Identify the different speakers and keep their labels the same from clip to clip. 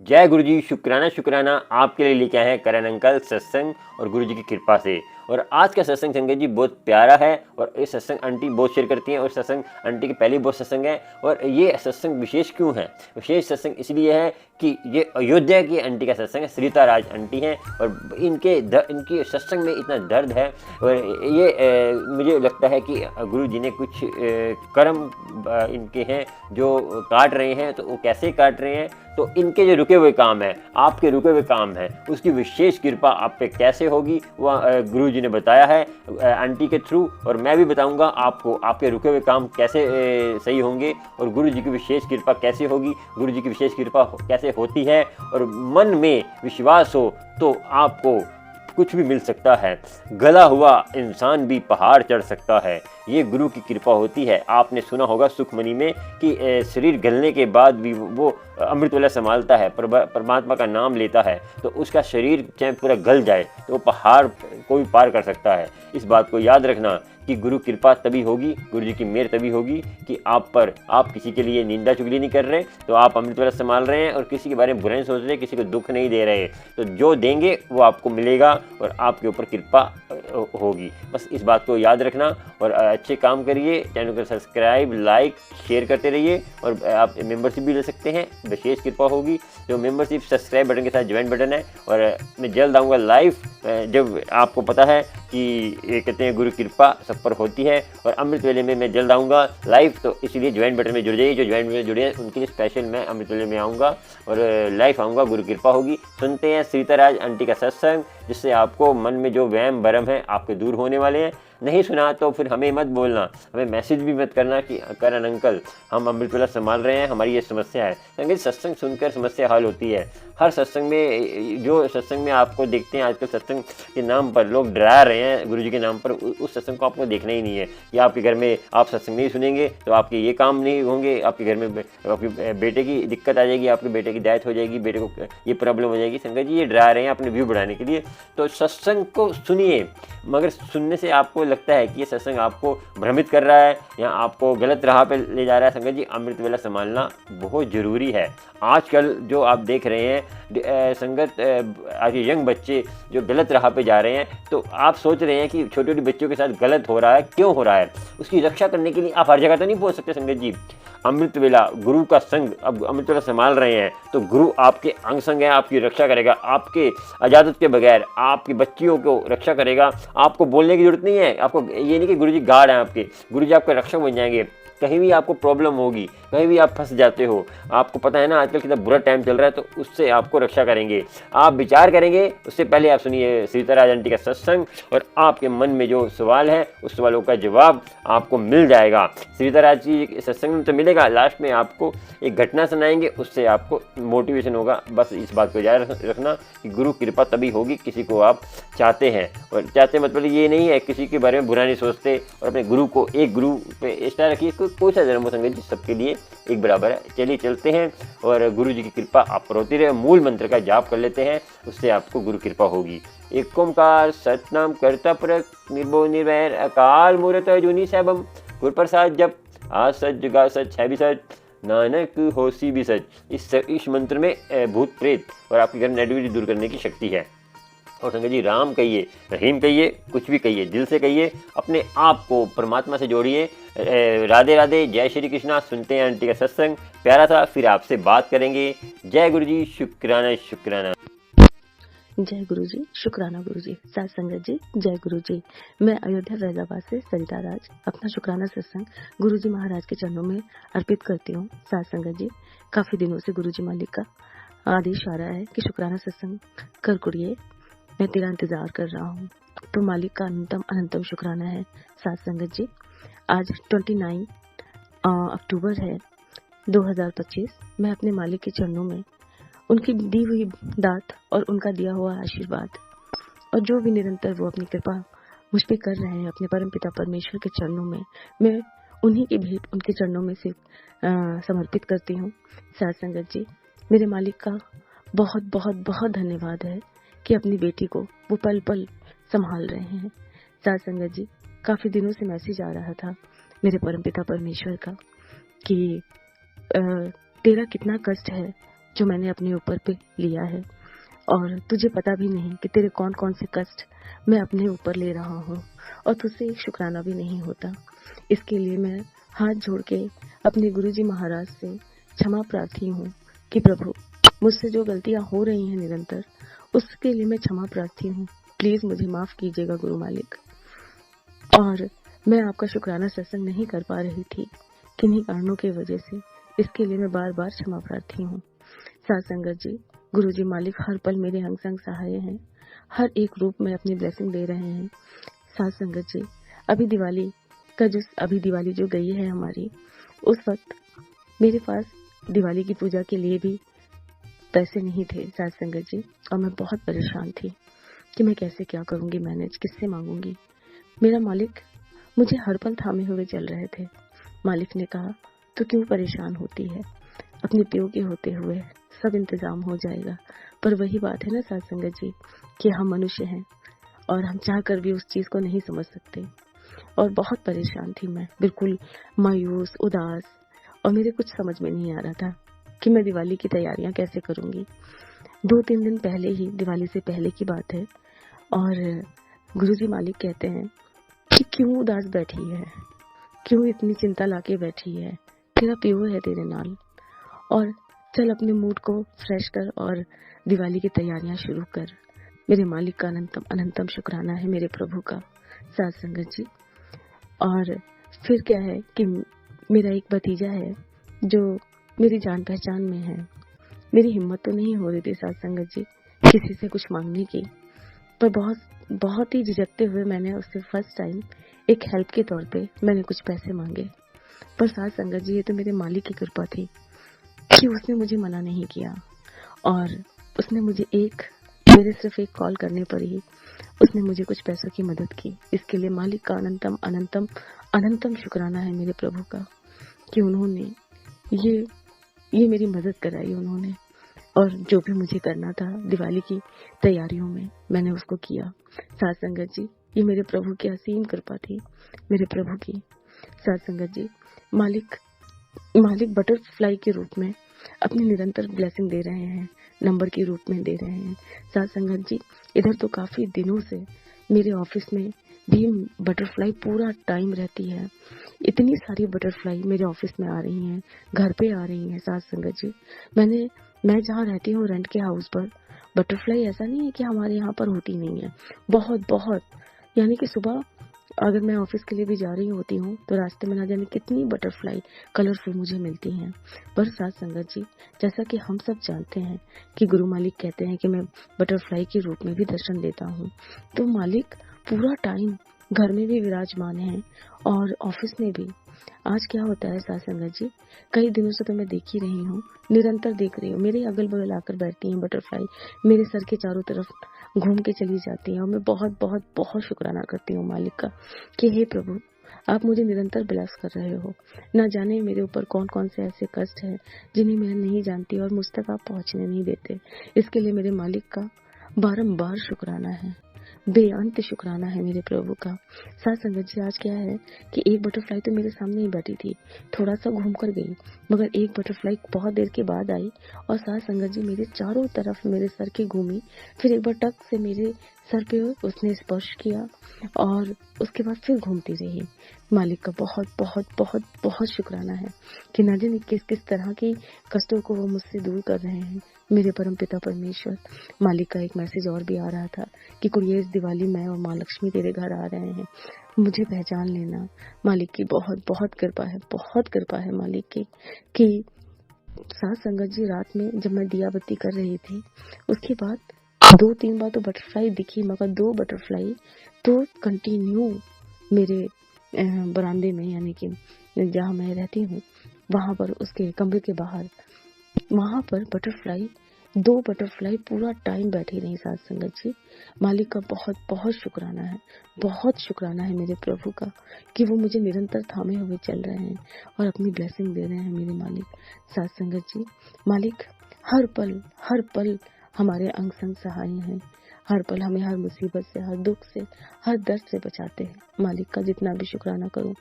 Speaker 1: जय गुरु जी, शुक्राना शुक्राना आपके लिए लेके आए हैं करण अंकल सत्संग और गुरु जी की कृपा से। और आज का सत्संग संगत जी बहुत प्यारा है और ये सत्संग आंटी बहुत शेयर करती हैं और सत्संग आंटी के पहले बहुत सत्संग है। और ये सत्संग विशेष क्यों है? विशेष सत्संग इसलिए है कि ये अयोध्या की आंटी का सत्संग है। सरिता राज आंटी हैं और इनके सत्संग में इतना दर्द है और ये मुझे लगता है कि गुरु जी ने कुछ कर्म इनके हैं जो काट रहे हैं। तो वो कैसे काट रहे हैं? तो इनके जो रुके हुए काम है, आपके रुके हुए काम है, उसकी विशेष कृपा आप पे कैसे होगी वह गुरु जी ने बताया है आंटी के थ्रू। और मैं भी बताऊंगा आपको आपके रुके हुए काम कैसे सही होंगे और गुरु जी की विशेष कृपा कैसे होगी, गुरु जी की विशेष कृपा कैसे होती है। और मन में विश्वास हो तो आपको कुछ भी मिल सकता है। गला हुआ इंसान भी पहाड़ चढ़ सकता है, ये गुरु की कृपा होती है। आपने सुना होगा सुखमनी में कि शरीर गलने के बाद भी वो अमृत वाला संभालता है, परमात्मा का नाम लेता है तो उसका शरीर चाहे पूरा गल जाए तो वो पहाड़ कोई पार कर सकता है। इस बात को याद रखना कि गुरु कृपा तभी होगी, गुरु जी की मेहर तभी होगी कि आप किसी के लिए निंदा चुगली नहीं कर रहे, तो आप अमृत वाला संभाल रहे हैं और किसी के बारे में बुरा नहीं सोच रहे, किसी को दुख नहीं दे रहे। तो जो देंगे वो आपको मिलेगा और आपके ऊपर कृपा होगी। बस इस बात को याद रखना और अच्छे काम करिए। चैनल को सब्सक्राइब, लाइक, शेयर करते रहिए और आप मेंबरशिप भी ले सकते हैं, विशेष कृपा होगी। जो मेंबरशिप सब्सक्राइब बटन के साथ ज्वाइन बटन है। और मैं जल्द आऊँगा लाइव, जब आपको पता है कि ये कहते हैं गुरु कृपा सब पर होती है। और अमृत वेले में मैं जल्द आऊँगा लाइव, तो इसीलिए ज्वाइन बटन में जुड़ जाइए। जो ज्वाइन बटन में जुड़े हैं उनके लिए स्पेशल मैं अमृत वेले में आऊँगा और लाइव आऊँगा। गुरु कृपा होगी। सुनते हैं सरिता राज आंटी का सत्संग, जिससे आपको मन में जो वहम भरम है आपके दूर होने वाले हैं। नहीं सुना तो फिर हमें मत बोलना, हमें मैसेज भी मत करना कि करण अंकल हम अमृत वेला संभाल रहे हैं, हमारी ये समस्या है। संगत सत्संग सुनकर समस्या हल होती है। हर सत्संग में जो सत्संग में आपको देखते हैं आजकल सत्संग के नाम पर लोग डरा रहे हैं गुरु जी के नाम पर, उस सत्संग को आपको देखना ही नहीं है। कि आपके घर में आप सत्संग नहीं सुनेंगे तो आपके ये काम नहीं होंगे, आपके घर में आपके बेटे की दिक्कत आ जाएगी, आपके बेटे की डेथ हो जाएगी, बेटे को ये प्रॉब्लम हो जाएगी। संगत जी ये डरा रहे हैं अपने व्यू बढ़ाने के लिए। तो सत्संग को सुनिए, मगर सुनने से आपको लगता है कि ये सत्संग आपको भ्रमित कर रहा है या आपको गलत राह पे ले जा रहा है। संगत जी अमृत वेला संभालना बहुत ज़रूरी है। आजकल जो आप देख रहे हैं संगत, आज के यंग बच्चे जो गलत राह पे जा रहे हैं, तो आप सोच रहे हैं कि छोटे छोटे बच्चों के साथ गलत हो रहा है, क्यों हो रहा है? उसकी रक्षा करने के लिए आप हर जगह तो नहीं पहुंच सकते। संगत जी अमृत वेला गुरु का संग, अब अमृत वेला संभाल रहे हैं तो गुरु आपके अंग संग है, आपकी रक्षा करेगा, आपके इजाज़त के बगैर आपकी बच्चियों को रक्षा करेगा। आपको बोलने की जरूरत नहीं है। आपको ये नहीं कि गुरु जी गार्ड हैं आपके, गुरु जी आपके रक्षक बन जाएंगे। कहीं भी आपको प्रॉब्लम होगी, कहीं भी आप फंस जाते हो, आपको पता है ना आजकल कितना बुरा टाइम चल रहा है, तो उससे आपको रक्षा करेंगे। आप विचार करेंगे, उससे पहले आप सुनिए सरिता राज आंटी का सत्संग और आपके मन में जो सवाल है उस सवालों का जवाब आपको मिल जाएगा। सरिता राज जी सत्संग में तो मिलेगा, लास्ट में आपको एक घटना सुनाएंगे, उससे आपको मोटिवेशन होगा। बस इस बात को याद रखना कि गुरु कृपा तभी होगी किसी को आप चाहते हैं। और चाहते मतलब ये नहीं है किसी के बारे में बुरा नहीं सोचते और अपने गुरु को एक गुरु पे इष्टा रखिए। कोई सा जन्म हो संगत जी सबके लिए एक बराबर है। चलिए चलते हैं और गुरु जी की कृपा आप पर होती रहे। मूल मंत्र का जाप कर लेते हैं, उससे आपको गुरु कृपा होगी। एक ओंकार सतनाम करता परक निर्भो निर्वैर अकाल मूर्त अजूनी सैभम गुर प्रसाद जप आज सच जगा सच है भी सच नानक होसी भी सच। इस मंत्र में भूत प्रेत और आपके घर नेगेटिविटी दूर करने की शक्ति है। और संगत जी राम कहिए, रहीम कहिए, कुछ भी कहिए, दिल से कहिए, अपने आप को परमात्मा से जोड़िए। राधे राधे, जय श्री कृष्णा। सुनते हैं आंटी का सत्संग, प्यारा था, फिर आपसे बात करेंगे। जय गुरु जी, शुक्राना शुक्राना।
Speaker 2: जय गुरु जी, शुक्राना गुरु जी। साथ संगत जी जय गुरु जी। मैं अयोध्या फैजाबाद से सरिता राज अपना शुक्राना सत्संग गुरु जी महाराज के चरणों में अर्पित करती हूँ। साथ संगत जी काफी दिनों से गुरु जी मालिक का आदेश आ रहा है कि शुक्राना सत्संग कर कुड़िए, मैं तेरा इंतजार कर रहा हूँ। तो मालिक का अनंतम शुक्राना है। साथ संगत जी आज 29 अक्टूबर है 2025। मैं अपने मालिक के चरणों में उनकी दी हुई दात और उनका दिया हुआ आशीर्वाद और जो भी निरंतर वो अपनी कृपा मुझ पे कर रहे हैं अपने परम पिता परमेश्वर के चरणों में, मैं उन्हीं की भेंट उनके चरणों में से समर्पित करती हूँ। साथ संगत जी मेरे मालिक का बहुत बहुत बहुत धन्यवाद है कि अपनी बेटी को वो पल पल संभाल रहे हैं। साथ संगत जी काफी दिनों से मैसेज आ रहा था मेरे परमपिता परमेश्वर का कि तेरा कितना कष्ट है जो मैंने अपने ऊपर पे लिया है, और तुझे पता भी नहीं कि तेरे कौन कौन से कष्ट मैं अपने ऊपर ले रहा हूँ, और तुझसे एक शुक्राना भी नहीं होता। इसके लिए मैं हाथ जोड़ के अपने गुरुजी महाराज से क्षमा प्रार्थी हूँ कि प्रभु, मुझसे जो गलतियाँ हो रही हैं निरंतर, उसके लिए मैं क्षमा प्रार्थी हूँ। प्लीज मुझे माफ कीजिएगा गुरु मालिक। और मैं आपका शुक्राना सत्संग नहीं कर पा रही थी किन्हीं कारणों की वजह से, इसके लिए मैं बार बार क्षमा प्रार्थी हूँ। साथ संगत जी, गुरुजी मालिक हर पल मेरे अंग संग सहाय हैं, हर एक रूप में अपनी ब्लेसिंग दे रहे हैं। साथ संगत जी, अभी दिवाली जो गई है हमारी, उस वक्त मेरे पास दिवाली की पूजा के लिए भी पैसे नहीं थे साथ संगत जी, और मैं बहुत परेशान थी कि मैं कैसे क्या करूंगी मैनेज, किससे मांगूंगी। मेरा मालिक मुझे हर पल थामे हुए चल रहे थे। मालिक ने कहा, तो क्यों परेशान होती है, अपने प्यो के होते हुए सब इंतजाम हो जाएगा। पर वही बात है ना साथ संगत जी, कि हम मनुष्य हैं और हम चाह कर भी उस चीज को नहीं समझ सकते। और बहुत परेशान थी मैं, बिल्कुल मायूस, उदास, और मेरे कुछ समझ में नहीं आ रहा था कि मैं दिवाली की तैयारियां कैसे करूंगी। 2-3 दिन पहले ही, दिवाली से पहले की बात है, और गुरुजी मालिक कहते हैं कि क्यों उदास बैठी है, क्यों इतनी चिंता लाके बैठी है, तेरा प्यो है तेरे नाल, और चल अपने मूड को फ्रेश कर और दिवाली की तैयारियां शुरू कर। मेरे मालिक का अनंतम अनंतम शुक्राना है, मेरे प्रभु का साथ संगत जी। और फिर क्या है कि मेरा एक भतीजा है जो मेरी जान पहचान में है। मेरी हिम्मत तो नहीं हो रही थी साथ संगत जी किसी से कुछ मांगने की, पर बहुत ही झिझकते हुए मैंने उससे फर्स्ट टाइम एक हेल्प के तौर पे मैंने कुछ पैसे मांगे। पर साथ संगत जी, ये तो मेरे मालिक की कृपा थी कि उसने मुझे मना नहीं किया, और उसने मुझे मेरे सिर्फ एक कॉल करने पर ही उसने मुझे कुछ पैसों की मदद की। इसके लिए मालिक का अनंतम अनंतम अनंतम शुक्राना है मेरे प्रभु का, कि उन्होंने ये मेरी मदद कराई उन्होंने, और जो भी मुझे करना था दिवाली की तैयारियों में मैंने उसको किया। साथ संगत जी, ये मेरे प्रभु की असीम कृपा थी, मेरे प्रभु की। साथ संगत जी, मालिक बटरफ्लाई के रूप में अपनी निरंतर ब्लेसिंग दे रहे हैं, नंबर के रूप में दे रहे हैं। साथ संगत जी, इधर तो काफी दिनों से मेरे ऑफिस में भी बटरफ्लाई पूरा टाइम रहती है। इतनी सारी बटरफ्लाई मेरे ऑफिस में आ रही हैं, घर पे आ रही हैं। साथ संगत जी, मैं जहाँ रहती हूँ रेंट के हाउस पर, बटरफ्लाई ऐसा नहीं है कि हमारे यहाँ पर होती नहीं है, बहुत, यानी कि सुबह अगर मैं ऑफिस के लिए भी जा रही होती हूँ तो रास्ते में ना जाने कितनी बटरफ्लाई कलरफुल मुझे मिलती हैं। पर साथ संगत जी, जैसा कि हम सब जानते हैं कि गुरु मालिक कहते हैं कि मैं बटरफ्लाई के रूप में भी दर्शन देता हूँ, तो मालिक पूरा टाइम घर में भी विराजमान है और ऑफिस में भी। आज क्या होता है साथ संगत जी, कई दिनों से तो मैं देख ही रही हूँ, निरंतर देख रही हूँ, मेरे अगल बगल आकर बैठती हैं बटरफ्लाई, मेरे सर के चारों तरफ घूम के चली जाती हैं, और मैं बहुत शुक्राना करती हूँ मालिक का कि हे प्रभु, आप मुझे निरंतर ब्लेस कर रहे हो। ना जाने मेरे ऊपर कौन कौन से ऐसे कष्ट हैं जिन्हें मैं नहीं जानती और मुझ तक आप पहुंचने नहीं देते। इसके लिए मेरे मालिक का बारंबार शुक्राना है, बेअंत शुक्राना है मेरे प्रभु का। साथ संगत जी, आज क्या है कि एक बटरफ्लाई तो मेरे सामने ही बैठी थी, थोड़ा सा घूम कर गई, मगर एक बटरफ्लाई बहुत देर के बाद आई और साथ संगत जी मेरे चारों तरफ मेरे सर के घूमी, फिर एक बार टक से मेरे सर पे उसने स्पर्श किया और उसके बाद फिर घूमती रही। मालिक का बहुत शुक्राना है कि न जाने किस किस तरह की कष्टों को वो मुझसे दूर कर रहे हैं, मेरे परम पिता परमेश्वर। मालिक का एक मैसेज और भी आ रहा था कि कुड़िए, इस दिवाली मैं और माँ लक्ष्मी तेरे घर आ रहे हैं, मुझे पहचान लेना। मालिक की बहुत कृपा है मालिक की। कि साथ संगत जी, रात में जब मैं दिया बत्ती कर रही थी, उसके बाद 2-3 बार तो बटरफ्लाई दिखी, मगर 2 बटरफ्लाई तो कंटिन्यू मेरे बरामदे में, यानी कि जहाँ मैं रहती हूँ वहां पर, उसके कमरे के बाहर, वहां पर दो बटरफ्लाई पूरा टाइम बैठी रही। साथ संगत जी, मालिक का बहुत शुक्राना है मेरे प्रभु का कि वो मुझे निरंतर थामे हुए चल रहे हैं और अपनी ब्लेसिंग दे रहे हैं मेरे मालिक। साथ संगत जी, मालिक हर पल हमारे अंग संग सहाय हैं, हर पल हमें हर मुसीबत से, हर दुख से, हर दर्द से बचाते हैं। मालिक का जितना भी शुक्राना करूं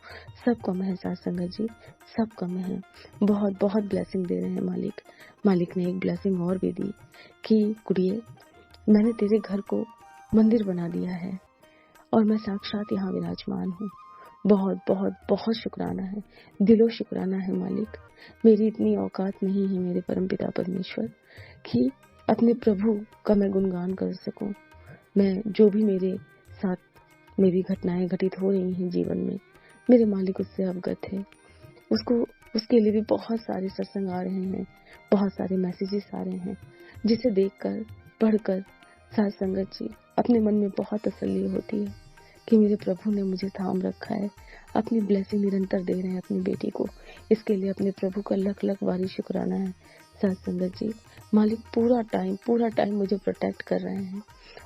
Speaker 2: सब कम है साथ संगत जी, सब कम है। बहुत बहुत ब्लेसिंग दे रहे हैं मालिक। मालिक ने एक ब्लेसिंग और भी दी कि कुड़िए, मैंने तेरे घर को मंदिर बना दिया है और मैं साक्षात यहाँ विराजमान हूँ। बहुत बहुत बहुत शुक्राना है, दिलो शुक्राना है मालिक। मेरी इतनी औकात नहीं है मेरे परमपिता परमेश्वर कि अपने प्रभु का मैं गुणगान कर सकूं। मैं जो भी मेरे साथ मेरी घटनाएं घटित हो रही हैं जीवन में, मेरे मालिक उससे अवगत है। उसके लिए भी बहुत सारे सत्संग आ रहे हैं, बहुत सारे मैसेजेस आ रहे हैं, जिसे देखकर पढ़कर साथ संगत जी अपने मन में बहुत तसल्ली होती है कि मेरे प्रभु ने मुझे थाम रखा है, अपनी ब्लेसिंग निरंतर दे रहे हैं अपनी बेटी को। इसके लिए अपने प्रभु का लख लख बारी शुक्राना है साथ संगत जी। मालिक पूरा टाइम मुझे प्रोटेक्ट कर रहे हैं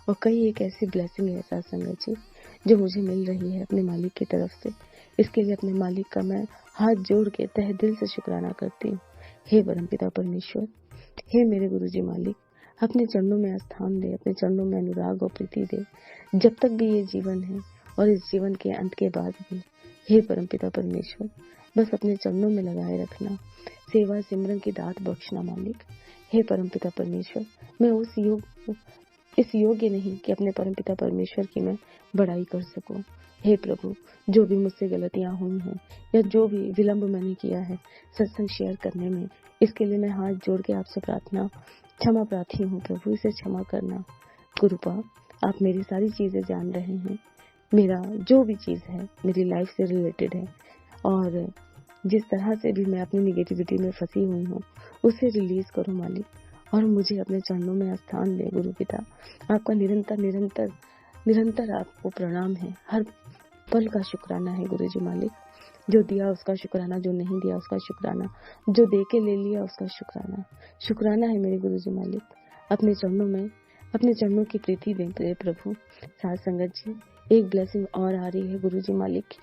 Speaker 2: और कई एक ऐसी ब्लेसिंग है साथ संगत जी जो मुझे मिल रही है अपने मालिक की तरफ से। इसके लिए अपने मालिक का मैं हाथ जोड़ के तहे दिल से शुक्राना करती हूँ। हे परमपिता परमेश्वर, हे मेरे गुरुजी मालिक, अपने चरणों में स्थान दे, अपने चरणों में अनुराग और प्रीति दे, जब तक भी ये जीवन है और इस जीवन के अंत के बाद भी। हे परमपिता परमेश्वर, बस अपने चरणों में लगाए रखना, सेवा सिमरन की दात बख्शना मालिक। हे परमपिता परमेश्वर, मैं इस योग्य नहीं कि अपने परमपिता परमेश्वर की मैं बड़ाई कर सकूं। हे प्रभु, जो भी मुझसे गलतियां हुई हैं या जो भी विलंब मैंने किया है सत्संग शेयर करने में, इसके लिए मैं हाथ जोड़ के आपसे क्षमा प्रार्थी हूँ प्रभु, इसे क्षमा करना। गुरुपा, आप मेरी सारी चीजें जान रहे हैं, मेरा जो भी चीज है मेरी लाइफ से रिलेटेड है और जिस तरह से भी मैं अपनी निगेटिविटी में फंसी हुई हूँ उसे रिलीज करो मालिक और मुझे अपने चरणों में स्थान दे। गुरु पिता, आपका निरंतर आपको प्रणाम है, हर पल का शुक्राना है गुरु जी मालिक। जो दिया उसका शुक्राना, जो नहीं दिया उसका शुक्राना, जो दे के ले लिया उसका शुक्राना है मेरे गुरु जी मालिक। अपने चरणों की प्रीति दें मेरे प्रभु। साथ संगत जी, एक ब्लेसिंग और आ रही है गुरु जी मालिक की,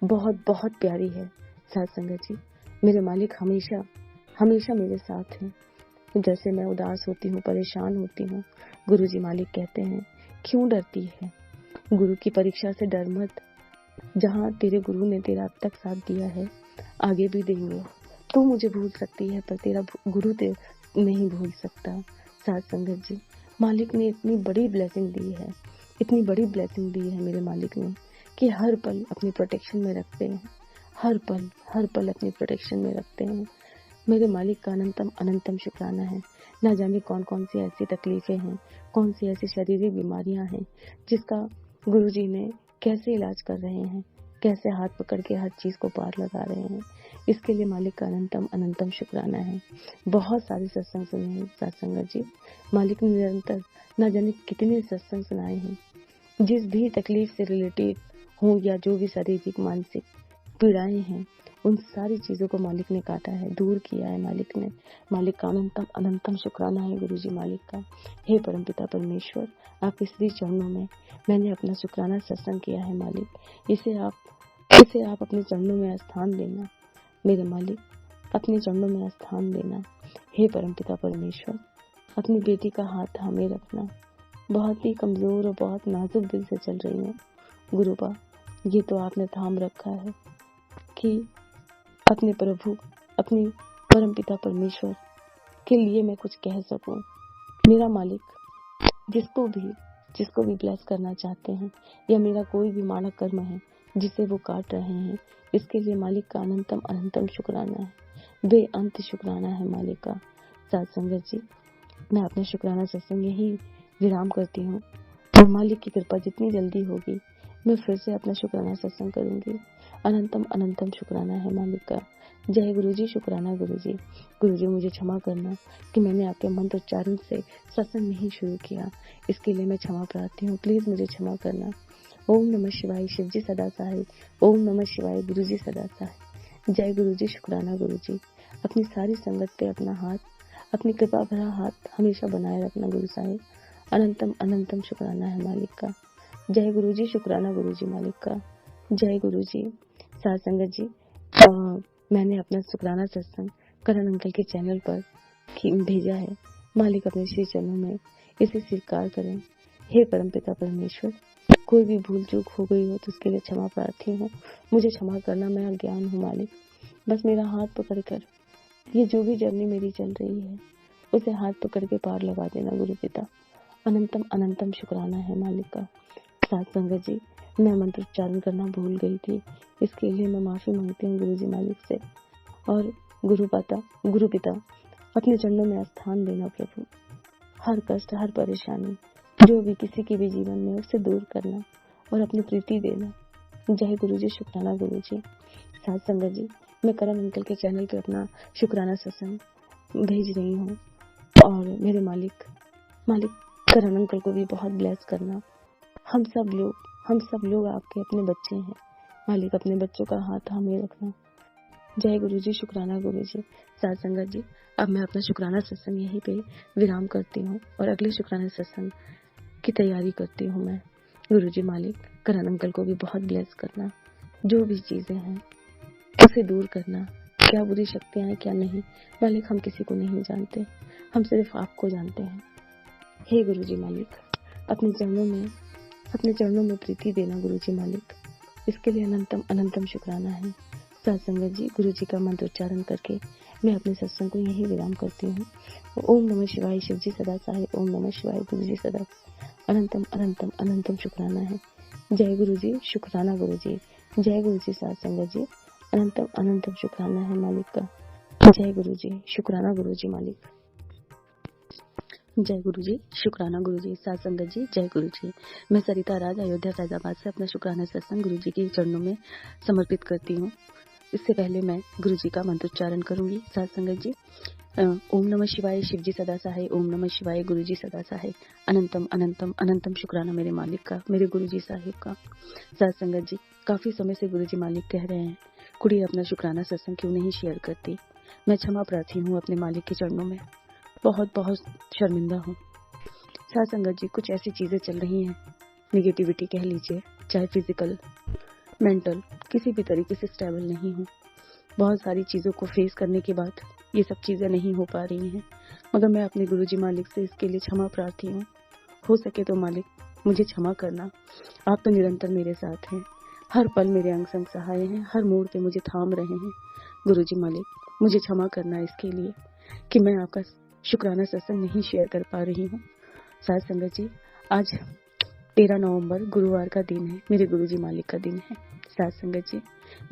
Speaker 2: बहुत बहुत प्यारी है। साथ संगत जी, मेरे मालिक हमेशा मेरे साथ हैं। जैसे मैं उदास होती हूँ, परेशान होती हूँ, गुरु जी मालिक कहते हैं, क्यों डरती है? गुरु की परीक्षा से डर मत, जहाँ तेरे गुरु ने तेरा अब तक साथ दिया है आगे भी देंगे। तू मुझे भूल सकती है पर तेरा गुरु तेरे नहीं भूल सकता। साथ संगत जी, मालिक ने इतनी बड़ी ब्लेसिंग दी है मेरे मालिक ने कि हर पल अपनी प्रोटेक्शन में रखते हैं, हर पल अपनी प्रोटेक्शन में रखते हैं। मेरे मालिक का अनंतम शुक्राना है। ना जाने कौन कौन सी ऐसी तकलीफें हैं, कौन सी ऐसी शारीरिक बीमारियां हैं जिसका गुरुजी ने कैसे इलाज कर रहे हैं, कैसे हाथ पकड़ के हर चीज को पार लगा रहे हैं। इसके लिए मालिक का अनंतम शुक्राना है। बहुत सारे सत्संग सुने हैं सत्संग जी, मालिक ने निरंतर ना जाने कितने सत्संग सुनाए हैं। जिस भी तकलीफ से रिलेटेड हो या जो भी शारीरिक मानसिक पीड़ाएं हैं, उन सारी चीजों को मालिक ने काटा है, दूर किया है मालिक ने। मालिक का अनंतम शुक्राना है गुरु जी मालिक का। हे परमपिता परमेश्वर, आपके श्री चरणों में मैंने अपना शुक्राना सत्संग किया है मालिक। इसे आप अपने चरणों में स्थान देना मेरे मालिक, अपने चरणों में स्थान देना। हे परमपिता परमेश्वर, अपनी बेटी का हाथ थामे रखना। बहुत ही कमजोर और बहुत नाजुक दिल से चल रही है गुरुपा, ये तो आपने थाम रखा है कि अपने प्रभु, अपने परमपिता परमेश्वर के लिए मैं कुछ कह सकूं। मेरा मालिक जिसको भी ब्लेस करना चाहते हैं या मेरा कोई भी मानक कर्म है जिसे वो काट रहे हैं, इसके लिए मालिक का अनंतम शुक्राना है, बेअंत शुक्राना है मालिक का। साथ संगत जी, मैं अपना शुक्राना सत्संग यही विराम करती हूँ और मालिक की कृपा जितनी जल्दी होगी मैं फिर से अपना शुक्राना सत्संग करूंगी। अनंतम शुक्राना है मालिक का। जय गुरु जी, शुक्राना गुरु जी मुझे क्षमा करना कि मैंने आपके मंत्र उच्चारण से सत्संग नहीं शुरू किया, इसके लिए मैं क्षमा प्रार्थी हूँ, प्लीज मुझे क्षमा करना। ओम नमः शिवाय, शिव जी सदा सहाय। ओम नमः शिवाय, गुरु जी सदा सहाय। जय गुरु जी, शुक्राना गुरु जी। अपनी सारी संगत पे अपना हाथ, अपनी कृपा भरा हाथ हमेशा बनाए रखना गुरु साहिब। अनंतम शुक्राना है मालिक का। जय गुरु जी, शुक्राना गुरु जी मालिक का। जय गुरु जी। साथ संगत जी, मैंने अपना शुक्राना सत्संग करण अंकल के चैनल पर भेजा है। मालिक अपने श्री चरणों में इसे स्वीकार करें। हे परमपिता परमेश्वर, कोई भी भूल चूक हो गई हो तो उसके लिए क्षमा प्रार्थी हूँ। मुझे क्षमा करना, मैं अज्ञान हूँ मालिक। बस मेरा हाथ पकड़कर ये जो भी जर्नी मेरी चल रही है उसे हाथ पकड़ के पार लगा देना गुरु पिता। अनंतम अनंतम शुक्राना है मालिक का। साथ संगत जी, मैं मंत्र उच्चारण करना भूल गई थी, इसके लिए मैं माफी मांगती हूँ गुरु जी मालिक से। और गुरु पिता अपने चरणों में स्थान देना प्रभु। हर कष्ट, हर परेशानी जो भी किसी के भी जीवन में उसे दूर करना और अपनी प्रीति देना। जय गुरु जी, शुक्राना गुरु जी। साथ संगत जी, मैं करण अंकल के चैनल पे अपना शुक्राना सत्संग भेज रही हूँ और मेरे मालिक करण अंकल को भी बहुत ब्लेस करना। हम सब लोग आपके अपने बच्चे हैं मालिक, अपने बच्चों का हाथ थामे रखना। जय गुरु जी, शुक्राना गुरु जी। साथ संगत जी, अब मैं अपना शुक्राना सत्संग यहीं पे विराम करती हूँ और अगले शुक्राना सत्संग की तैयारी करती हूँ मैं। गुरु जी मालिक करण अंकल को भी बहुत ब्लेस करना। जो भी चीजें हैं उसे दूर करना। क्या बुरी शक्तियां हैं क्या नहीं मालिक, हम किसी को नहीं जानते, हम सिर्फ आपको जानते हैं। हे गुरु जी मालिक, अपने चरणों में प्रीति देना गुरु जी मालिक, इसके लिए अनंतम अनंतम शुक्राना है। सत्संगत जी, गुरु जी का मंत्र उच्चारण करके मैं अपने सत्संग को यही विराम करती हूँ। ओम नमः शिवाय, शिव जी सदा सहाय। ओम नमः शिवाय, गुरु जी सदा। अनंतम अनंतम अनंतम शुक्राना है। जय गुरु जी, शुक्राना गुरु जी। जय गुरु जी। सत्संगत जी, अनंतम अनंतम शुक्राना है मालिक का। जय गुरु जी, शुक्राना गुरु जी मालिक। जय गुरु जी, शुक्राना गुरु जी। साथ संगत जी, जय गुरु जी। मैं सरिता राज, अयोध्या फैजाबाद से अपना शुक्राना सत्संग गुरु जी के चरणों में समर्पित करती हूँ। इससे पहले मैं गुरु जी का मंत्र उच्चारण करूंगी। साथ संगत जी, ओम नमः शिवाय, शिव जी सदा सहाय। ओम नमः शिवाय, गुरु जी सदा सहाय। अनंतम अनंतम अनंतम शुक्राना मेरे मालिक का, मेरे गुरु जी साहिब का। साथ संगत जी, काफी समय से गुरु जी मालिक कह रहे हैं कुड़ी अपना शुक्राना सत्संग क्यों नहीं शेयर करती। मैं क्षमा प्रार्थी हूँ अपने मालिक के चरणों में, बहुत बहुत शर्मिंदा हूँ। साथ संगत जी, कुछ ऐसी चीजें चल रही हैं, निगेटिविटी कह लीजिए, चाहे फिजिकल मेंटल, किसी भी तरीके से स्टेबल नहीं हूँ। बहुत सारी चीजों को फेस करने के बाद ये सब चीजें नहीं हो पा रही हैं, मगर मैं अपने गुरुजी मालिक से इसके लिए क्षमा प्रार्थी हूँ। हो सके तो मालिक मुझे क्षमा करना। आप तो निरंतर मेरे साथ हैं, हर पल मेरे अंग संग सहाय हैं, हर मोड़ पे मुझे थाम रहे हैं। गुरुजी मालिक मुझे क्षमा करना इसके लिए कि मैं आपका शुक्राना सत्संग नहीं शेयर कर पा रही हूँ। साथ संगत जी, आज 13 नवंबर गुरुवार का दिन है, मेरे गुरुजी मालिक का दिन है। साथ संगत जी,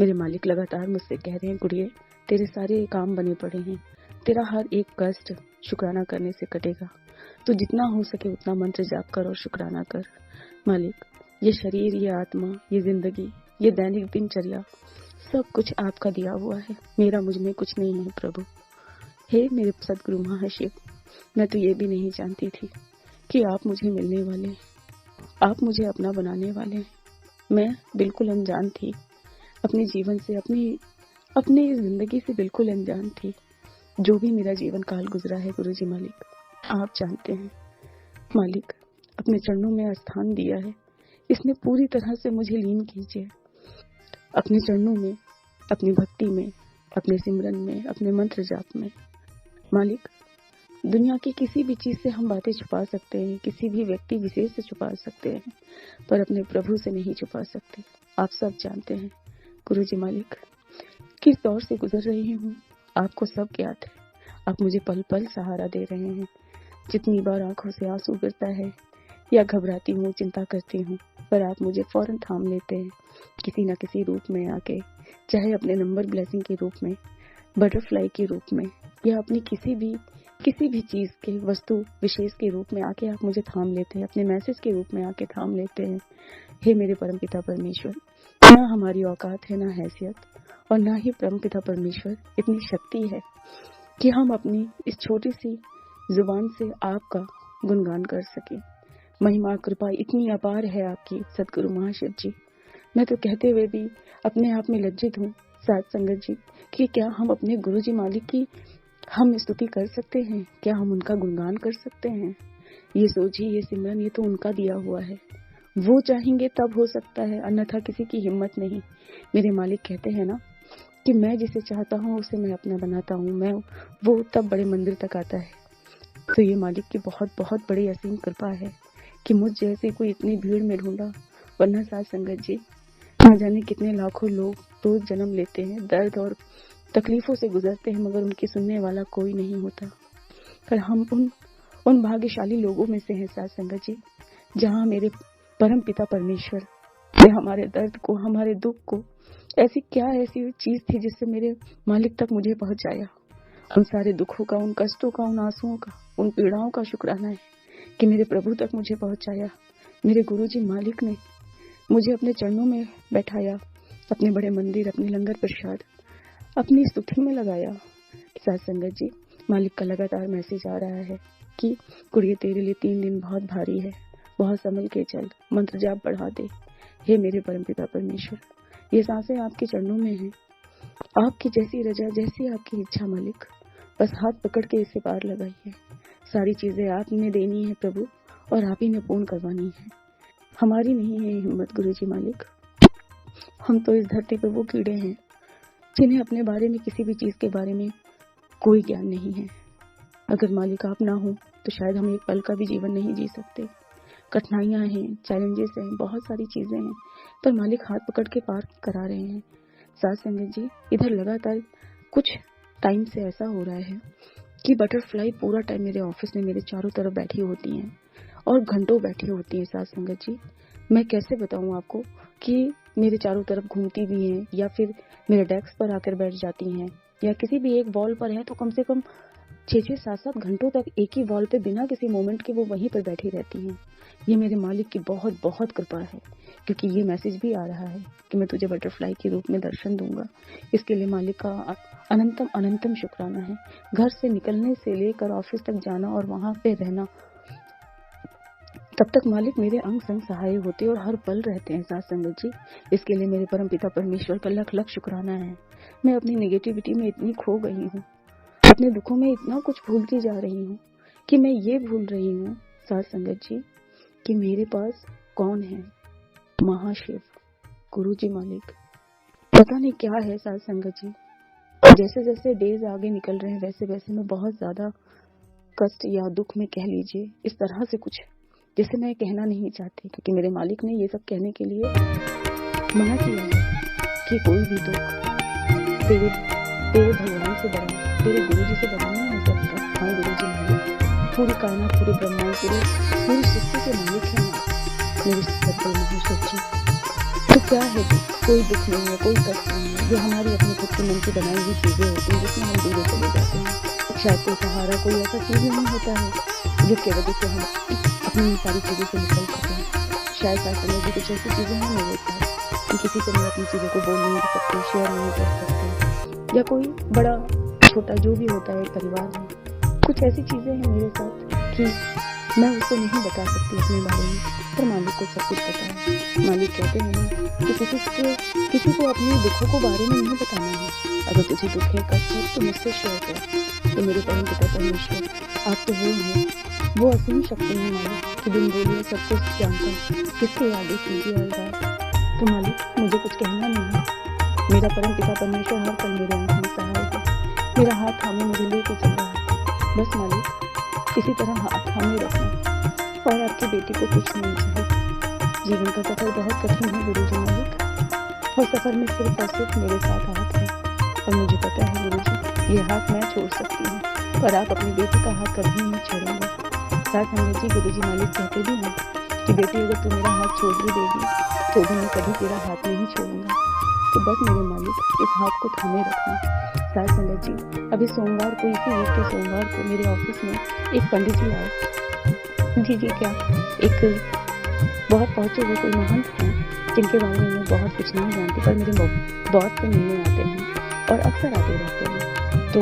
Speaker 2: मेरे मालिक लगातार मुझसे कह रहे हैं गुड़िए तेरे सारे काम बने पड़े हैं, तेरा हर एक कष्ट शुक्राना करने से कटेगा, तो जितना हो सके उतना मंत्र जाप कर और शुक्राना कर। मालिक, ये शरीर, ये आत्मा, ये जिंदगी, ये दैनिक दिनचर्या सब कुछ आपका दिया हुआ है, मेरा मुझ में कुछ नहीं है प्रभु। हे मेरे सदगुरु महाशिव, मैं तो ये भी नहीं जानती थी कि आप मुझे मिलने वाले, आप मुझे अपना बनाने वाले। मैं बिल्कुल अनजान थी, अपने जीवन से, अपनी जिंदगी से बिल्कुल अनजान थी। जो भी मेरा जीवन काल गुजरा है गुरुजी मालिक, आप जानते हैं। मालिक, अपने चरणों में स्थान दिया है, इसमें पूरी तरह से मुझे लीन कीजिए अपने चरणों में, अपनी भक्ति में, अपने सिमरन में, अपने मंत्र जाप में। मालिक, दुनिया की किसी भी चीज से हम बातें छुपा सकते हैं, किसी भी व्यक्ति विशेष से छुपा सकते हैं, पर अपने प्रभु से नहीं छुपा सकते। आप सब जानते हैं गुरुजी मालिक, किस दौर से गुजर रही हूँ आपको सब ज्ञात है। आप मुझे पल पल सहारा दे रहे हैं। जितनी बार आंखों से आंसू गिरता है या घबराती हूँ, चिंता करती हूँ, पर आप मुझे फौरन थाम लेते हैं किसी न किसी रूप में आके, चाहे अपने नंबर ब्लेसिंग के रूप में, बटरफ्लाई के रूप में, या अपनी किसी भी चीज के वस्तु विशेष के रूप में आके आप मुझे थाम लेते हैं, अपने मैसेज के रूप में आके थाम लेते हैं। हे मेरे परमपिता परमेश्वर, ना हमारी औकात है, ना हैसियत, और ना ही परमपिता परमेश्वर इतनी शक्ति है कि हम अपनी इस छोटी सी जुबान से आपका गुणगान कर सके। महिमा कृपा इतनी अपार है आपकी सदगुरु महाशिव जी, मैं तो कहते हुए भी अपने आप में लज्जित हूँ साथ संगत जी कि क्या हम अपने गुरुजी मालिक की हम स्तुति कर सकते हैं, क्या हम उनका गुणगान कर सकते हैं। ये सोचिए, ये सिमरन, ये तो उनका दिया हुआ है, वो चाहेंगे तब हो सकता है, अन्यथा किसी की हिम्मत नहीं। मेरे मालिक कहते हैं ना कि मैं जिसे चाहता हूँ उसे मैं अपना बनाता हूँ, मैं वो तब बड़े मंदिर तक आता है। तो ये मालिक की बहुत बहुत बड़ी असीम कृपा है कि मुझ जैसे कोई इतनी भीड़ में ढूंढा, वरना साथ संगत जी ना जाने कितने लाखों लोग रोज जन्म लेते हैं, दर्द और तकलीफों से गुजरते हैं, मगर उनकी सुनने वाला कोई नहीं होता। पर हम उन भाग्यशाली लोगों में से हैं साथ संगत जी, जहाँ मेरे परम पिता परमेश्वर ने हमारे दर्द को, हमारे दुख को, ऐसी चीज थी जिससे मेरे मालिक तक मुझे पहुंचाया। उन सारे दुखों का, उन कष्टों का, उन आंसुओं का, उन पीड़ाओं का शुक्राना है कि मेरे प्रभु तक मुझे पहुंचाया। मेरे गुरुजी मालिक ने मुझे अपने चरणों में बैठाया, अपने बड़े मंदिर, अपने लंगर प्रसाद, अपनी स्तुति में लगाया। साथ संगत जी, मालिक का लगातार मैसेज आ रहा है कि कुड़िए तेरे लिए 3 दिन बहुत भारी है, बहुत संभल के चल, मंत्र जाप बढ़ा दे। हे मेरे परमपिता परमेश्वर, ये सांसें आपके चरणों में हैं, आपकी जैसी रजा, जैसी आपकी इच्छा मालिक, बस हाथ पकड़ के इसे पार लगाइए। सारी चीजें आपने देनी है प्रभु, और आप ही ने पूर्ण करवानी है, हमारी नहीं है हिम्मत गुरुजी मालिक। हम तो इस धरती पर वो कीड़े हैं जिन्हें अपने बारे में, किसी भी चीज के बारे में कोई ज्ञान नहीं है। अगर मालिक आप ना हो तो शायद हम एक पल का भी जीवन नहीं जी सकते। कठिनाइयां हैं, चैलेंजेस हैं, बहुत सारी चीजें हैं, पर मालिक हाथ पकड़ के पार करा रहे हैं। साथ संगत जी, इधर लगातार कुछ टाइम से ऐसा हो रहा है कि बटरफ्लाई पूरा टाइम मेरे ऑफिस में मेरे चारों तरफ बैठी होती हैं और घंटों बैठी होती है। साथ संगत जी, मैं कैसे बताऊं आपको कि मेरे चारों तरफ घूमती भी हैं, या फिर मेरे डेस्क पर आकर बैठ जाती हैं, या किसी भी एक वॉल पर है तो कम से कम 6-6, 7-7 घंटों तक एक ही वॉल पे बिना किसी मोमेंट के वो वहीं पर बैठी रहती हैं। ये मेरे मालिक की बहुत बहुत कृपा है, क्योंकि ये मैसेज भी आ रहा है कि मैं तुझे बटरफ्लाई के रूप में दर्शन दूंगा। इसके लिए मालिक का अनंतम अनंतम शुक्राना है। घर से निकलने से लेकर ऑफिस तक जाना और वहां पे रहना, तब तक मालिक मेरे अंग संग सहाय होते और हर पल रहते हैं। साथ संगत जी, इसके लिए मेरे परम पिता परमेश्वर का लख लख शुक्राना है। मैं अपनी नेगेटिविटी में इतनी खो गई हूँ, अपने दुखों में इतना कुछ भूलती जा रही हूँ कि मैं ये भूल रही हूँ साथ संगत जी कि मेरे पास कौन है, महाशिव गुरुजी मालिक। पता नहीं क्या है साथ संगत जी, जैसे जैसे डेज आगे निकल रहे हैं वैसे वैसे मैं बहुत ज्यादा कष्ट या दुख में कह लीजिए, इस तरह से कुछ जिसे मैं कहना नहीं चाहती, क्योंकि मेरे मालिक ने ये सब कहने के लिए मना किया है कि कोई भी दुख तेरे भगवान से बड़ा, तेरे गुरुजी से बड़ा नहीं हो सकता। हाँ गुरुजी मालिक, पूरी कायनात, पूरे ब्रह्मांड, पूरी सृष्टि के मालिक है मेरे सदगुरु महाशिव जी। तो क्या है, कोई दुख नहीं है, कोई कष्ट नहीं है, ये हमारी अपनी खुद के मन की बनाई हुई चीजें होती हैं जिसमें हम दूर चले जाते हैं। शायद कोई सहारा, कोई ऐसा चीज नहीं होता है जिसके वजह से हम अपनी सारी चीजों से निकल सकें। शायद ऐसा भी कुछ ऐसी चीजें हैं मेरे साथ कि किसी से मैं अपनी चीजों को बोल नहीं सकती, शेयर नहीं कर सकती, या कोई बड़ा छोटा जो भी होता है परिवार में, कुछ ऐसी चीजें हैं मेरे साथ कि मैं उसको नहीं बता सकती अपने बारे में, पर मालिक को सब कुछ पता है। मालिक कहते हैं ना कि किसी को अपने दुखों को बारे में नहीं बताना है। अगर तुझे दुख है, कष्ट है तो मुझसे शेयर कर। तो मेरे परम पिता परमेश्वर, आप तो वो हैं, वो असीम शक्ति है मालिक कि बिन बोलिए सब कुछ जानता, किसके आगे कीजिए अरदास। तो मालिक, मुझे कुछ कहना नहीं है, मेरा परम पिता परमेश्वर हर पल मेरे अंग में सहाय है, मेरा हाथ थामे मुझे लेके चल रहा है। बस मालिक, इसी तरह हाथ थामे रखना, और आपकी बेटी को कुछ नहीं चाहिए। जीवन का सफर बहुत कठिन है गुरुजी मालिक, और सफर में सिर्फ और सिर्फ मेरे साथ हाथ है, और मुझे पता है गुरुजी, ये हाथ मैं छोड़ सकती हूँ, पर आप अपनी बेटी का हाथ कभी नहीं छोड़ेंगे। साथ संगत जी, गुरुजी मालिक कहते भी हैं कि बेटी, अगर तू मेरा हाथ छोड़ भी देगी तो भी मैं कभी तेरा हाथ नहीं छोड़ूंगा। तो बस मेरे मालिक, इस हाथ को थामे रखना। साथ संगत जी, अभी सोमवार को, इसी वीक के सोमवार को मेरे ऑफिस में एक पंडित जी आए। जी क्या, एक बहुत पहुंचे हुए कोई महंत हैं जिनके बारे में मैं बहुत कुछ नहीं जानती, पर मेरे बॉस से मिलने आते हैं और अक्सर आते रहते हैं। तो